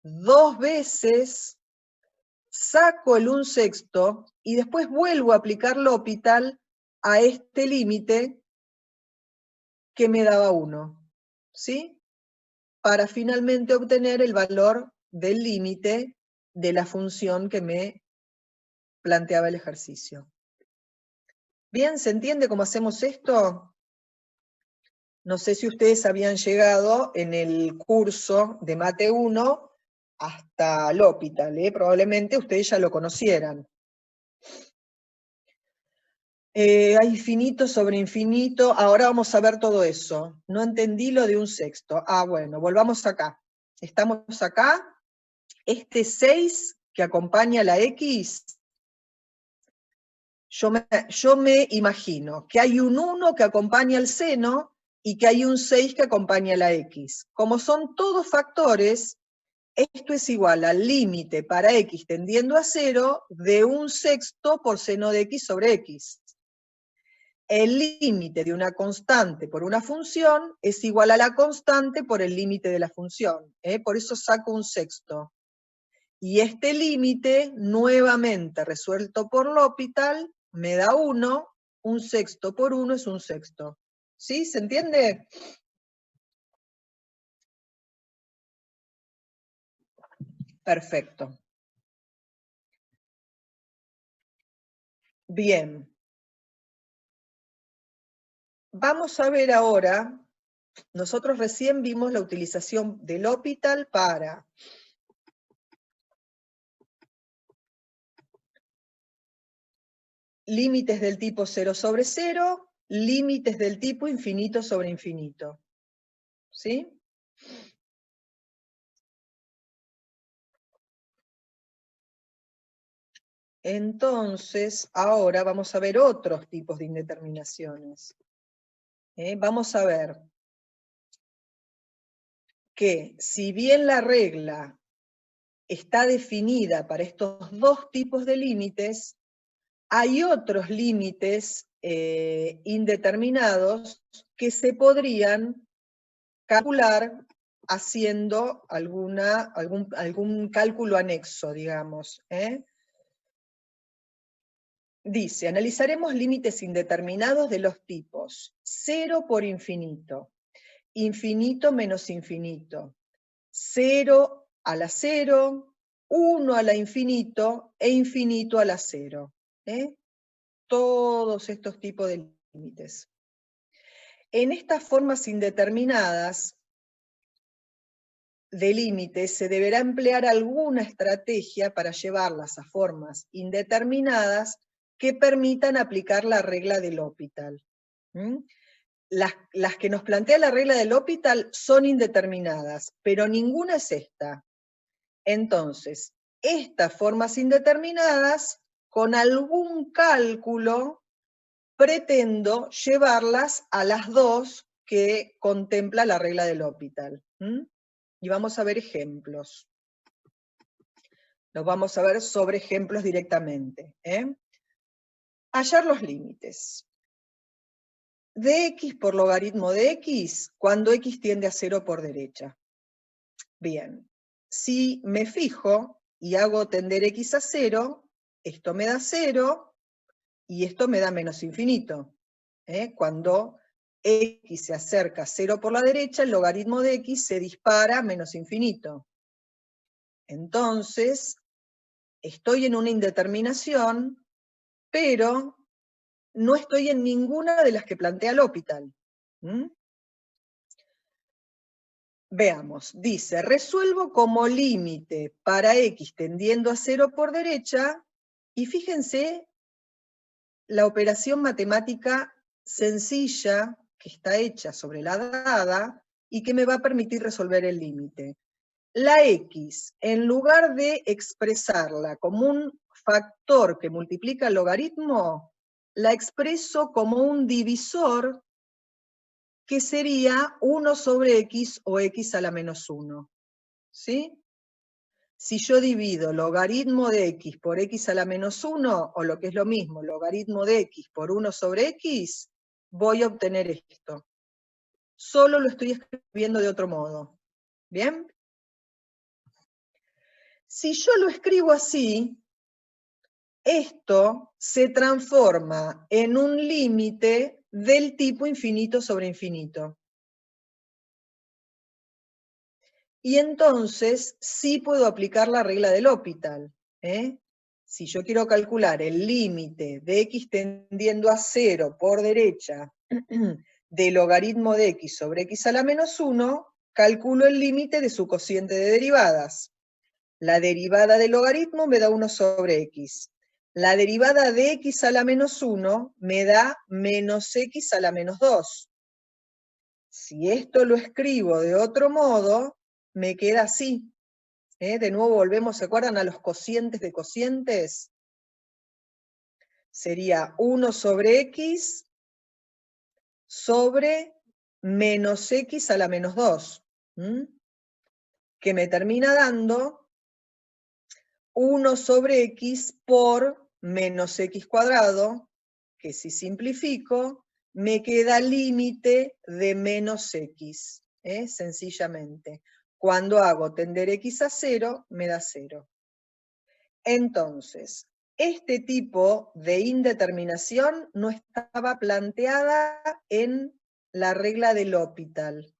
2 veces, saco el un sexto y después vuelvo a aplicar L'Hopital a este límite que me daba 1, ¿sí? Para finalmente obtener el valor del límite de la función que me planteaba el ejercicio. ¿Bien? ¿Se entiende cómo hacemos esto? No sé si ustedes habían llegado en el curso de Mate 1 hasta L'Hopital, probablemente ustedes ya lo conocieran. Hay infinito sobre infinito, ahora vamos a ver todo eso. No entendí lo de un sexto. Ah, bueno, volvamos acá. Estamos acá, este 6 que acompaña la x, yo me imagino que hay un 1 que acompaña el seno y que hay un 6 que acompaña la x. Como son todos factores, esto es igual al límite para x tendiendo a 0 de un sexto por seno de x sobre x. El límite de una constante por una función es igual a la constante por el límite de la función. Por eso saco un sexto. Y este límite, nuevamente resuelto por L'Hopital, me da 1, un sexto por 1 es un sexto. ¿Sí? ¿Se entiende? Perfecto. Bien. Vamos a ver ahora, nosotros recién vimos la utilización del L'Hopital para límites del tipo 0 sobre 0, límites del tipo infinito sobre infinito. ¿Sí? Entonces, ahora vamos a ver otros tipos de indeterminaciones. Vamos a ver que si bien la regla está definida para estos dos tipos de límites, hay otros límites indeterminados que se podrían calcular haciendo algún cálculo anexo, digamos. Dice, analizaremos límites indeterminados de los tipos 0 por infinito, infinito menos infinito, 0 a la 0, 1 a la infinito e infinito a la 0. Todos estos tipos de límites. En estas formas indeterminadas de límites se deberá emplear alguna estrategia para llevarlas a formas indeterminadas que permitan aplicar la regla de L'Hopital. Las que nos plantea la regla de L'Hopital son indeterminadas, pero ninguna es esta. Entonces, estas formas indeterminadas, con algún cálculo, pretendo llevarlas a las dos que contempla la regla de L'Hopital. Y vamos a ver ejemplos. Los vamos a ver sobre ejemplos directamente. Hallar los límites. De x por logaritmo de x, cuando x tiende a 0 por derecha. Bien, si me fijo y hago tender x a 0, esto me da 0 y esto me da menos infinito. Cuando x se acerca a 0 por la derecha, el logaritmo de x se dispara a menos infinito. Entonces, estoy en una indeterminación, pero no estoy en ninguna de las que plantea L'Hopital. Veamos, dice, resuelvo como límite para x tendiendo a 0 por derecha, y fíjense la operación matemática sencilla que está hecha sobre la dada y que me va a permitir resolver el límite. La x, en lugar de expresarla como un factor que multiplica el logaritmo, la expreso como un divisor que sería 1 sobre x o x a la menos 1. ¿Sí? Si yo divido logaritmo de x por x a la menos 1, o lo que es lo mismo, logaritmo de x por 1 sobre x, voy a obtener esto. Solo lo estoy escribiendo de otro modo. ¿Bien? Si yo lo escribo así, esto se transforma en un límite del tipo infinito sobre infinito. Y entonces sí puedo aplicar la regla de L'Hopital. Si yo quiero calcular el límite de x tendiendo a 0 por derecha de logaritmo de x sobre x a la menos 1, calculo el límite de su cociente de derivadas. La derivada del logaritmo me da 1 sobre x. La derivada de x a la menos 1 me da menos x a la menos 2. Si esto lo escribo de otro modo, me queda así. De nuevo volvemos, ¿se acuerdan a los cocientes de cocientes? Sería 1 sobre x sobre menos x a la menos 2. Que me termina dando 1 sobre x por menos x cuadrado, que si simplifico, me queda límite de menos x, sencillamente. Cuando hago tender x a 0, me da 0. Entonces, este tipo de indeterminación no estaba planteada en la regla de L'Hopital,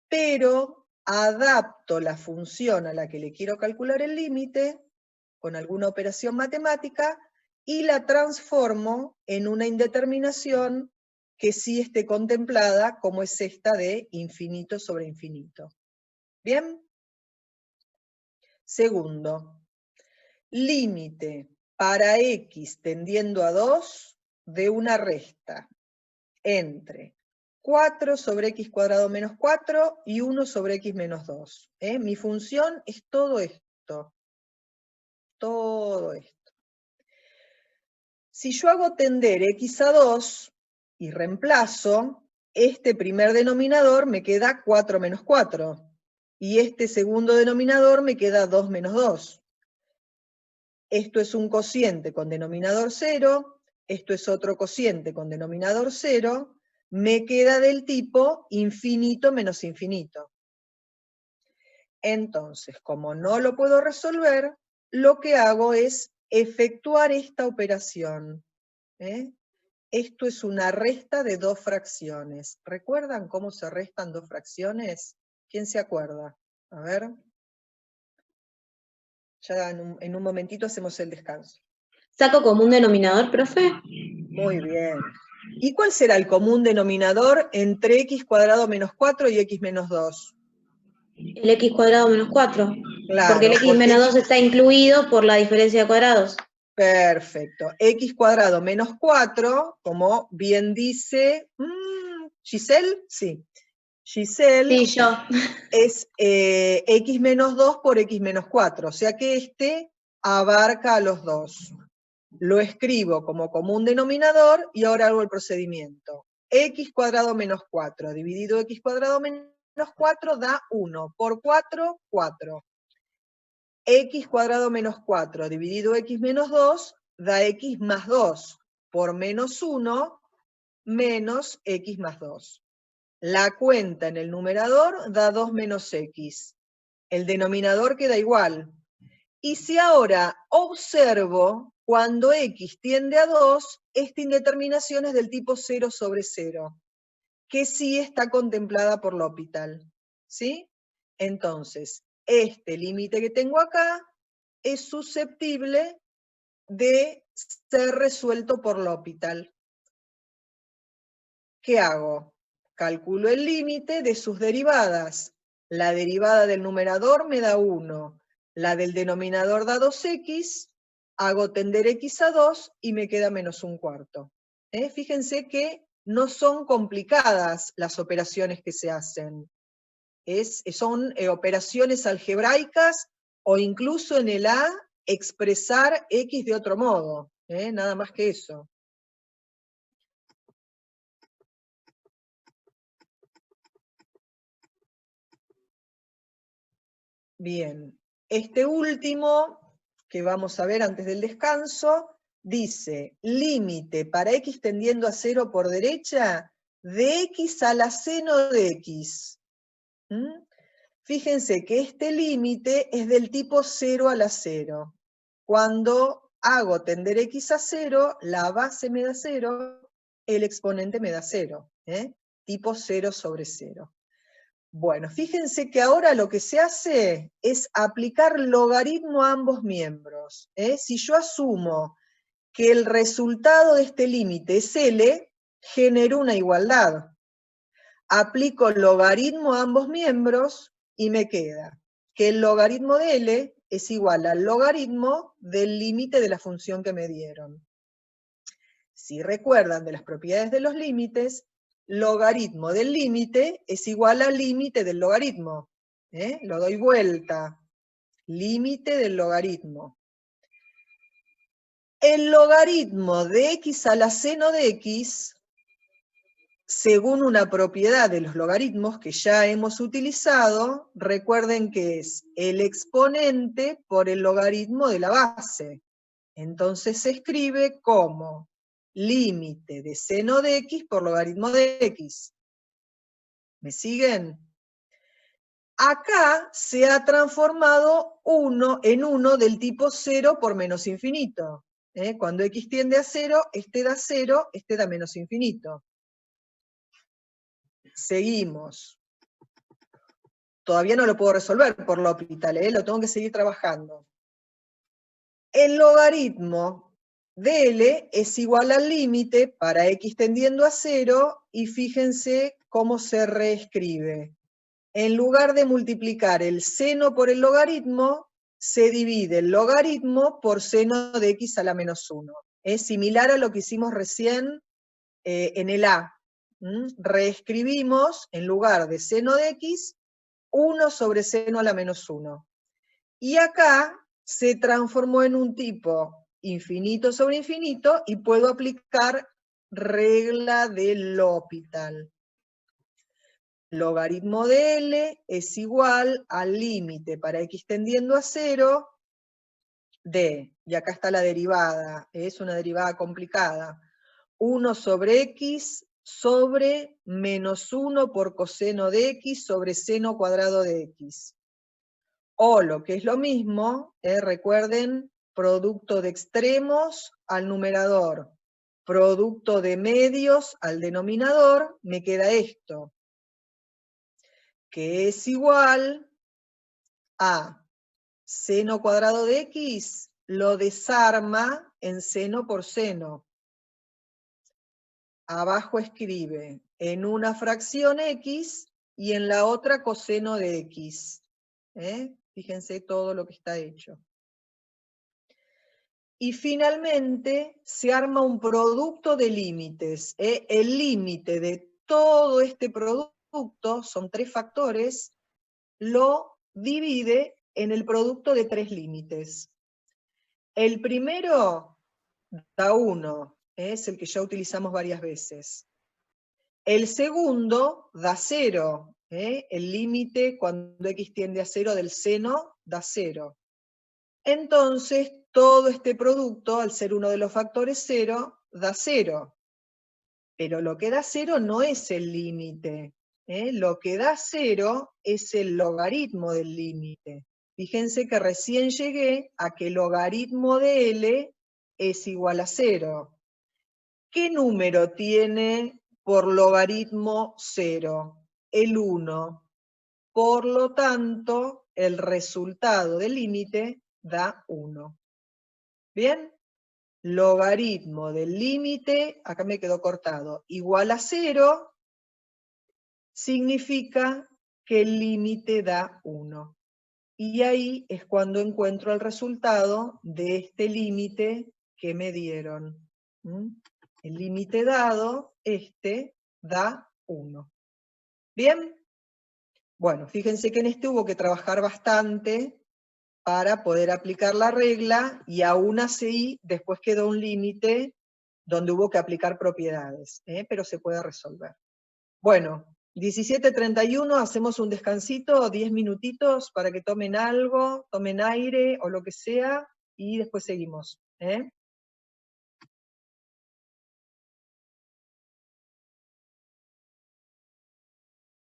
pero adapto la función a la que le quiero calcular el límite con alguna operación matemática y la transformo en una indeterminación que sí esté contemplada como es esta de infinito sobre infinito. ¿Bien? Segundo, límite para x tendiendo a 2 de una resta entre 4 sobre x cuadrado menos 4 y 1 sobre x menos 2. Mi función es todo esto. Todo esto. Si yo hago tender x a 2 y reemplazo, este primer denominador me queda 4 menos 4. Y este segundo denominador me queda 2 menos 2. Esto es un cociente con denominador 0, esto es otro cociente con denominador 0, me queda del tipo infinito menos infinito. Entonces, como no lo puedo resolver, lo que hago es efectuar esta operación. Esto es una resta de dos fracciones. ¿Recuerdan cómo se restan dos fracciones? ¿Quién se acuerda? A ver. Ya en un momentito hacemos el descanso. ¿Saco común denominador, profe? Muy bien. ¿Y cuál será el común denominador entre x cuadrado menos 4 y x menos 2? El x cuadrado menos 4. Claro, porque el x menos 2 está incluido por la diferencia de cuadrados. Perfecto. X cuadrado menos 4, como bien dice Giselle, sí. Giselle Sí, yo. es x menos 2 por x menos 4, o sea que este abarca a los dos. Lo escribo como común denominador y ahora hago el procedimiento. X cuadrado menos 4 dividido x cuadrado menos 4 da 1. Por 4, 4. X cuadrado menos 4 dividido x menos 2 da x más 2. Por menos 1, menos x más 2. La cuenta en el numerador da 2 menos x. El denominador queda igual. Y si ahora observo, cuando x tiende a 2, esta indeterminación es del tipo 0 sobre 0, que sí está contemplada por L'Hopital. ¿Sí? Entonces, este límite que tengo acá es susceptible de ser resuelto por L'Hopital. ¿Qué hago? Calculo el límite de sus derivadas. La derivada del numerador me da 1, la del denominador da 2x, hago tender x a 2 y me queda menos un cuarto. Fíjense que no son complicadas las operaciones que se hacen. Son operaciones algebraicas o incluso en el A expresar x de otro modo. Nada más que eso. Bien, este último que vamos a ver antes del descanso, dice, límite para x tendiendo a 0 por derecha, de x a la seno de x. Fíjense que este límite es del tipo 0 a la 0. Cuando hago tender x a 0, la base me da 0, el exponente me da 0. Tipo 0 sobre 0. Bueno, fíjense que ahora lo que se hace es aplicar logaritmo a ambos miembros. Si yo asumo que el resultado de este límite es L, genero una igualdad. Aplico logaritmo a ambos miembros y me queda que el logaritmo de L es igual al logaritmo del límite de la función que me dieron. Si recuerdan de las propiedades de los límites, logaritmo del límite es igual al límite del logaritmo. Lo doy vuelta. Límite del logaritmo. El logaritmo de x a la seno de x, según una propiedad de los logaritmos que ya hemos utilizado, recuerden que es el exponente por el logaritmo de la base. Entonces se escribe como límite de seno de x por logaritmo de x. ¿Me siguen? Acá se ha transformado 1 en 1 del tipo 0 por menos infinito. Cuando x tiende a 0, este da 0, este da menos infinito. Seguimos. Todavía no lo puedo resolver por L'Hopital, lo tengo que seguir trabajando. El logaritmo de L es igual al límite para x tendiendo a 0, y fíjense cómo se reescribe. En lugar de multiplicar el seno por el logaritmo, se divide el logaritmo por seno de x a la menos 1. Es similar a lo que hicimos recién en el A. Reescribimos, en lugar de seno de x, 1 sobre seno a la menos 1. Y acá se transformó en un tipo infinito sobre infinito y puedo aplicar regla de L'Hopital. Logaritmo de L es igual al límite para x tendiendo a 0 de, y acá está la derivada, es una derivada complicada, 1 sobre x sobre menos 1 por coseno de x sobre seno cuadrado de x. O lo que es lo mismo, recuerden, producto de extremos al numerador, producto de medios al denominador, me queda esto, que es igual a seno cuadrado de x, lo desarma en seno por seno. Abajo escribe en una fracción x y en la otra coseno de x. Fíjense todo lo que está hecho. Y finalmente se arma un producto de límites. El límite de todo este producto, son 3 factores, lo divide en el producto de 3 límites. El primero da 1, es el que ya utilizamos varias veces. El segundo da 0, El límite cuando x tiende a 0 del seno da 0. Entonces, todo este producto, al ser uno de los factores 0, da 0. Pero lo que da 0 no es el límite. Lo que da 0 es el logaritmo del límite. Fíjense que recién llegué a que el logaritmo de L es igual a 0. ¿Qué número tiene por logaritmo 0? El 1. Por lo tanto, el resultado del límite da 1. ¿Bien? Logaritmo del límite, acá me quedó cortado, igual a 0, significa que el límite da 1. Y ahí es cuando encuentro el resultado de este límite que me dieron. El límite dado, da 1. ¿Bien? Bueno, fíjense que en este hubo que trabajar bastante para poder aplicar la regla, y aún así después quedó un límite donde hubo que aplicar propiedades, pero se puede resolver. Bueno, 17:31, hacemos un descansito, 10 minutitos para que tomen algo, tomen aire o lo que sea, y después seguimos.